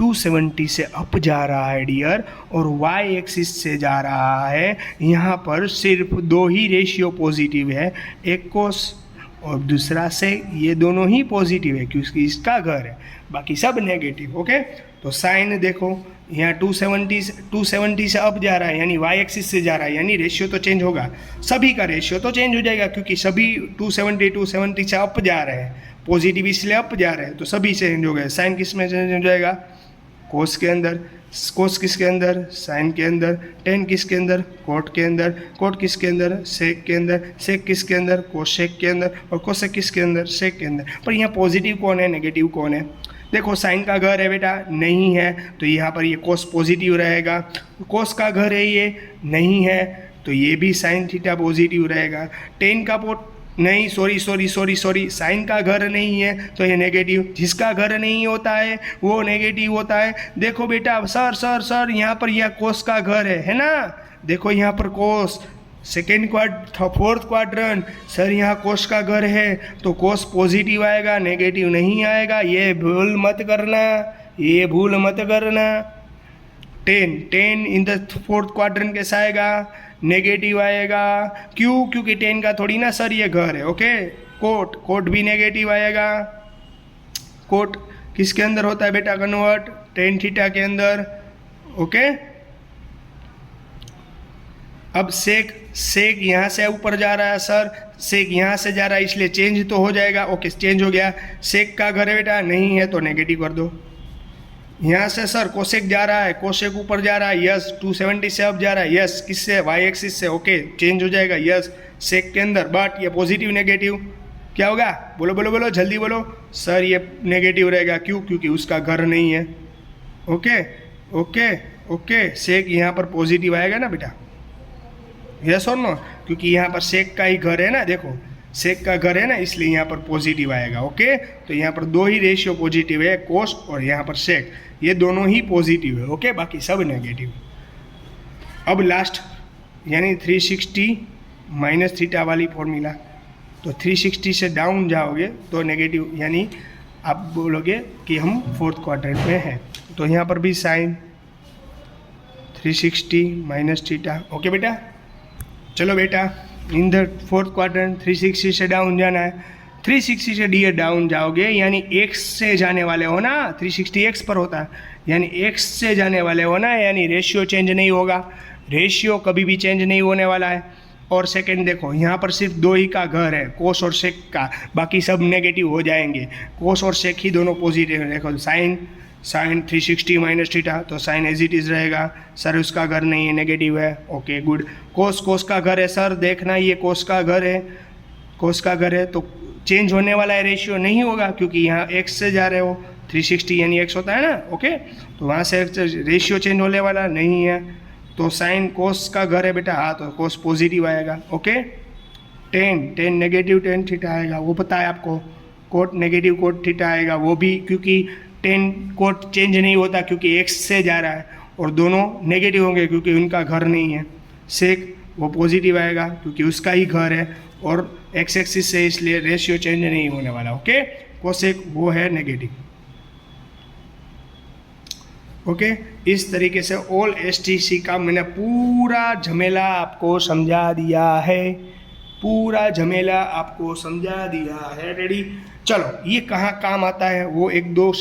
270 से अप जा रहा है डियर, और वाई एक्सिस से जा रहा है, यहाँ पर सिर्फ दो ही रेशियो पॉजिटिव है, एक कोस और दूसरा सेक, ये दोनों ही पॉजिटिव है क्योंकि इसका घर है, बाकी सब नेगेटिव। ओके, तो साइन देखो यहाँ 270 से अप जा रहा है, यानी वाई एक्सिस से जा रहा है, यानी रेशियो तो चेंज होगा, सभी का रेशियो तो चेंज हो जाएगा क्योंकि सभी 270 से अप जा रहे हैं, पॉजिटिव इसलिए अप जा रहे हैं, तो सभी चेंज हो गए। साइन किस में चेंज हो जाएगा? कोस के अंदर। कोस किसके अंदर? साइन के अंदर। टेन किसके अंदर? कोट के अंदर। कोट किसके अंदर? सेक के अंदर। सेक किसके अंदर? कोसेक के अंदर। और कोसेक किसके अंदर? सेक के अंदर। पर यहाँ पॉजिटिव कौन है, नेगेटिव कौन है? देखो साइन का घर है बेटा, नहीं है, तो यहाँ पर ये कोस पॉजिटिव रहेगा। कोस का घर है ये, नहीं है, तो ये भी साइन थीटा पॉजिटिव रहेगा। टेन का नहीं, सॉरी, साइन का घर नहीं है तो ये नेगेटिव। जिसका घर नहीं होता है वो नेगेटिव होता है। देखो बेटा, सर यहाँ पर यह कोस का घर है ना? देखो यहाँ पर कोस, फोर्थ क्वाड्रेंट, सर यहाँ कोस का घर है तो कोस पॉजिटिव आएगा, नेगेटिव नहीं आएगा। ये भूल मत करना। Ten in the fourth quadrant कैसा आएगा? नेगेटिव आएगा। क्यों? क्योंकि 10 का थोड़ी ना सर ये घर है। ओके, कोट भी नेगेटिव आएगा। कोट किसके अंदर होता है बेटा कन्वर्ट? टेन थीटा के अंदर। ओके, अब सेक यहाँ से ऊपर जा रहा है सर, सेक यहाँ से जा रहा है, इसलिए चेंज तो हो जाएगा। ओके, चेंज हो गया। सेक का घर है बेटा, नहीं है तो नेगेटिव कर दो। यहाँ से सर कोसेक जा रहा है, कोसेक ऊपर जा रहा है, यस। 270 से अब जा रहा है, यस। किससे? वाई एक्सिस से। ओके, चेंज हो जाएगा, यस। सेक के अंदर, बट ये पॉजिटिव नेगेटिव क्या होगा? बोलो जल्दी बोलो। सर ये नेगेटिव रहेगा। क्यों? क्योंकि उसका घर नहीं है। ओके, सेक यहाँ पर पॉजिटिव आएगा ना बेटा, यस और नो? क्योंकि यहाँ पर सेक का ही घर है ना, देखो सेक का घर है ना, इसलिए यहाँ पर पॉजिटिव आएगा। ओके, तो यहाँ पर दो ही रेशियो पॉजिटिव है, कोस और यहाँ पर सेक, ये दोनों ही पॉजिटिव है। ओके, बाकी सब नेगेटिव। अब लास्ट यानी 360 माइनस थीटा वाली फॉर्मूला, तो 360 से डाउन जाओगे तो नेगेटिव, यानी आप बोलोगे कि हम फोर्थ क्वाड्रेंट में हैं, तो यहाँ पर भी साइन 360 माइनस थीटा। ओके बेटा, चलो बेटा, इन द फोर्थ क्वाड्रेंट 360 से डाउन जाना है। 360 से डी डाउन जाओगे यानी एक्स से जाने वाले हो ना, 360 एक्स पर होता है, यानी एक्स से जाने वाले हो ना, यानी रेशियो चेंज नहीं होगा, रेशियो कभी भी चेंज नहीं होने वाला है। और सेकंड देखो, यहाँ पर सिर्फ दो ही का घर है, कोस और सेक का, बाकी सब नेगेटिव हो जाएंगे। कोस और सेक ही दोनों पॉजिटिव है। देखो साइन 360 माइनस थीटा, तो साइन एज इट इज़ रहेगा। सर उसका घर नहीं है, नेगेटिव है। Okay good. कोस का घर है सर, देखना ये कोस का घर है, तो चेंज होने वाला है, रेशियो नहीं होगा क्योंकि यहाँ एक्स से जा रहे हो, 360 यानी एक्स होता है ना। ओके, तो वहाँ से रेशियो चेंज होने वाला नहीं है, तो साइन कोस का घर है बेटा, हाँ, तो कोस पॉजिटिव आएगा। ओके, 10 नेगेटिव 10 थीटा आएगा, वो पता है आपको। कोट नेगेटिव कोट थीटा आएगा, वो भी क्योंकि 10 कोट चेंज नहीं होता क्योंकि एक्स से जा रहा है, और दोनों नेगेटिव होंगे क्योंकि उनका घर नहीं है। सेक वो पॉजिटिव आएगा क्योंकि उसका ही घर है और एक्स एक्सिस से, इसलिए रेशियो चेंज नहीं होने वाला। ओके, कोसेक वो है नेगेटिव। ओके, इस तरीके से ऑल एसटीसी का मैंने पूरा झमेला आपको समझा दिया है। रेडी? चलो, ये कहाँ काम आता है वो एक दो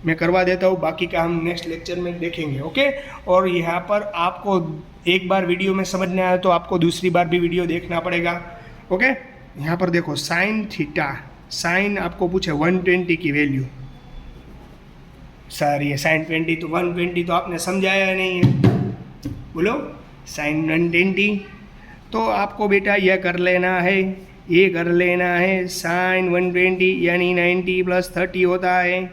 मैं करवा देता हूँ, बाकी का हम नेक्स्ट लेक्चर में देखेंगे। ओके, और यहाँ पर आपको एक बार वीडियो में समझ नहीं आया तो आपको दूसरी बार भी वीडियो देखना पड़ेगा। ओके, यहाँ पर देखो साइन थीटा, साइन आपको पूछे 120 की वैल्यू, सर ये साइन 20 तो 120 तो आपने समझाया नहीं है, बोलो साइन 120, तो आपको बेटा यह कर लेना है, साइन 120 यानी 90 + 30 होता है।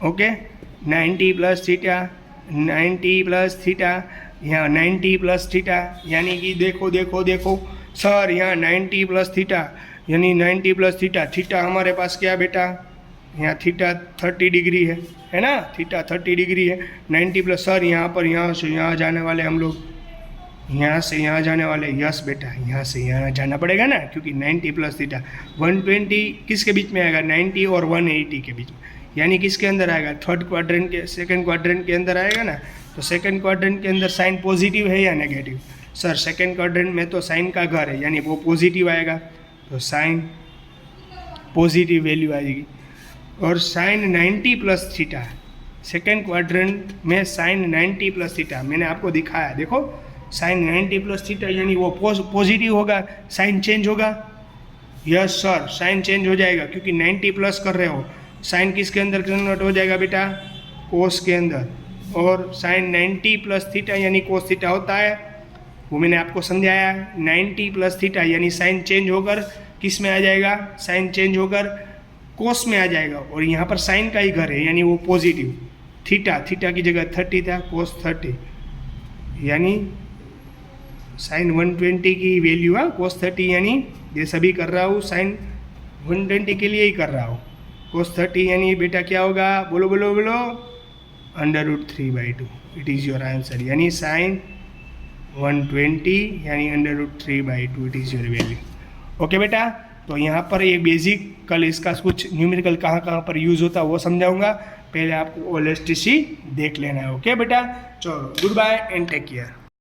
ओके, 90 + थीटा, यहाँ 90 + थीटा, यानी कि देखो सर यहाँ 90 + थीटा यानी 90 + थीटा हमारे पास क्या बेटा, यहाँ थीटा 30 डिग्री है ना, थीटा 30 डिग्री है। 90 + सर यहाँ से यहाँ जाने वाले हम लोग, यहाँ से यहाँ जाने वाले, यस बेटा यहाँ से यहाँ जाना पड़ेगा ना, क्योंकि 90 + थीटा 120 किसके बीच में आएगा, 90 और 180 के बीच में, यानी किसके अंदर आएगा, थर्ड क्वाड्रेंट के, सेकंड क्वाड्रेंट के अंदर आएगा ना। तो सेकंड क्वाड्रेंट के अंदर साइन पॉजिटिव है या नेगेटिव? सर सेकंड क्वाड्रेंट में तो साइन का घर है, यानी वो पॉजिटिव आएगा, तो साइन पॉजिटिव वैल्यू आएगी। और sine 90 plus theta, second quadrant में साइन 90 प्लस थीटा मैंने आपको दिखाया, देखो साइन 90 प्लस थीटा यानी वो पॉजिटिव होगा, साइन चेंज होगा। यस सर, साइन चेंज हो जाएगा क्योंकि 90 प्लस कर रहे हो। साइन किसके अंदर कन्वर्ट हो जाएगा बेटा, कोस के अंदर। और साइन 90 प्लस थीटा यानी कोस थीटा होता है, वो मैंने आपको समझाया। 90 प्लस थीटा यानी साइन चेंज होकर किस में आ जाएगा, साइन चेंज होकर कोस में आ जाएगा। और यहाँ पर साइन का ही घर है यानी वो पॉजिटिव। थीटा, थीटा की जगह 30 था, कोस 30 यानी साइन 120 की वैल्यू है कोस 30, यानी ये सभी कर रहा हूँ साइन 120 के लिए ही कर रहा हूँ। कोस 30 यानी बेटा क्या होगा, बोलो बोलो बोलो, √3/2। इट इज़ योर आंसर, यानी साइन 120 यानी √3/2 it is your value. Okay बेटा, तो यहाँ पर ये बेसिक, कल इसका कुछ न्यूमेरिकल कहाँ कहाँ पर यूज़ होता है वो समझाऊंगा। पहले आपको OLSTC देख लेना है। ओके बेटा, चलो goodbye and take care.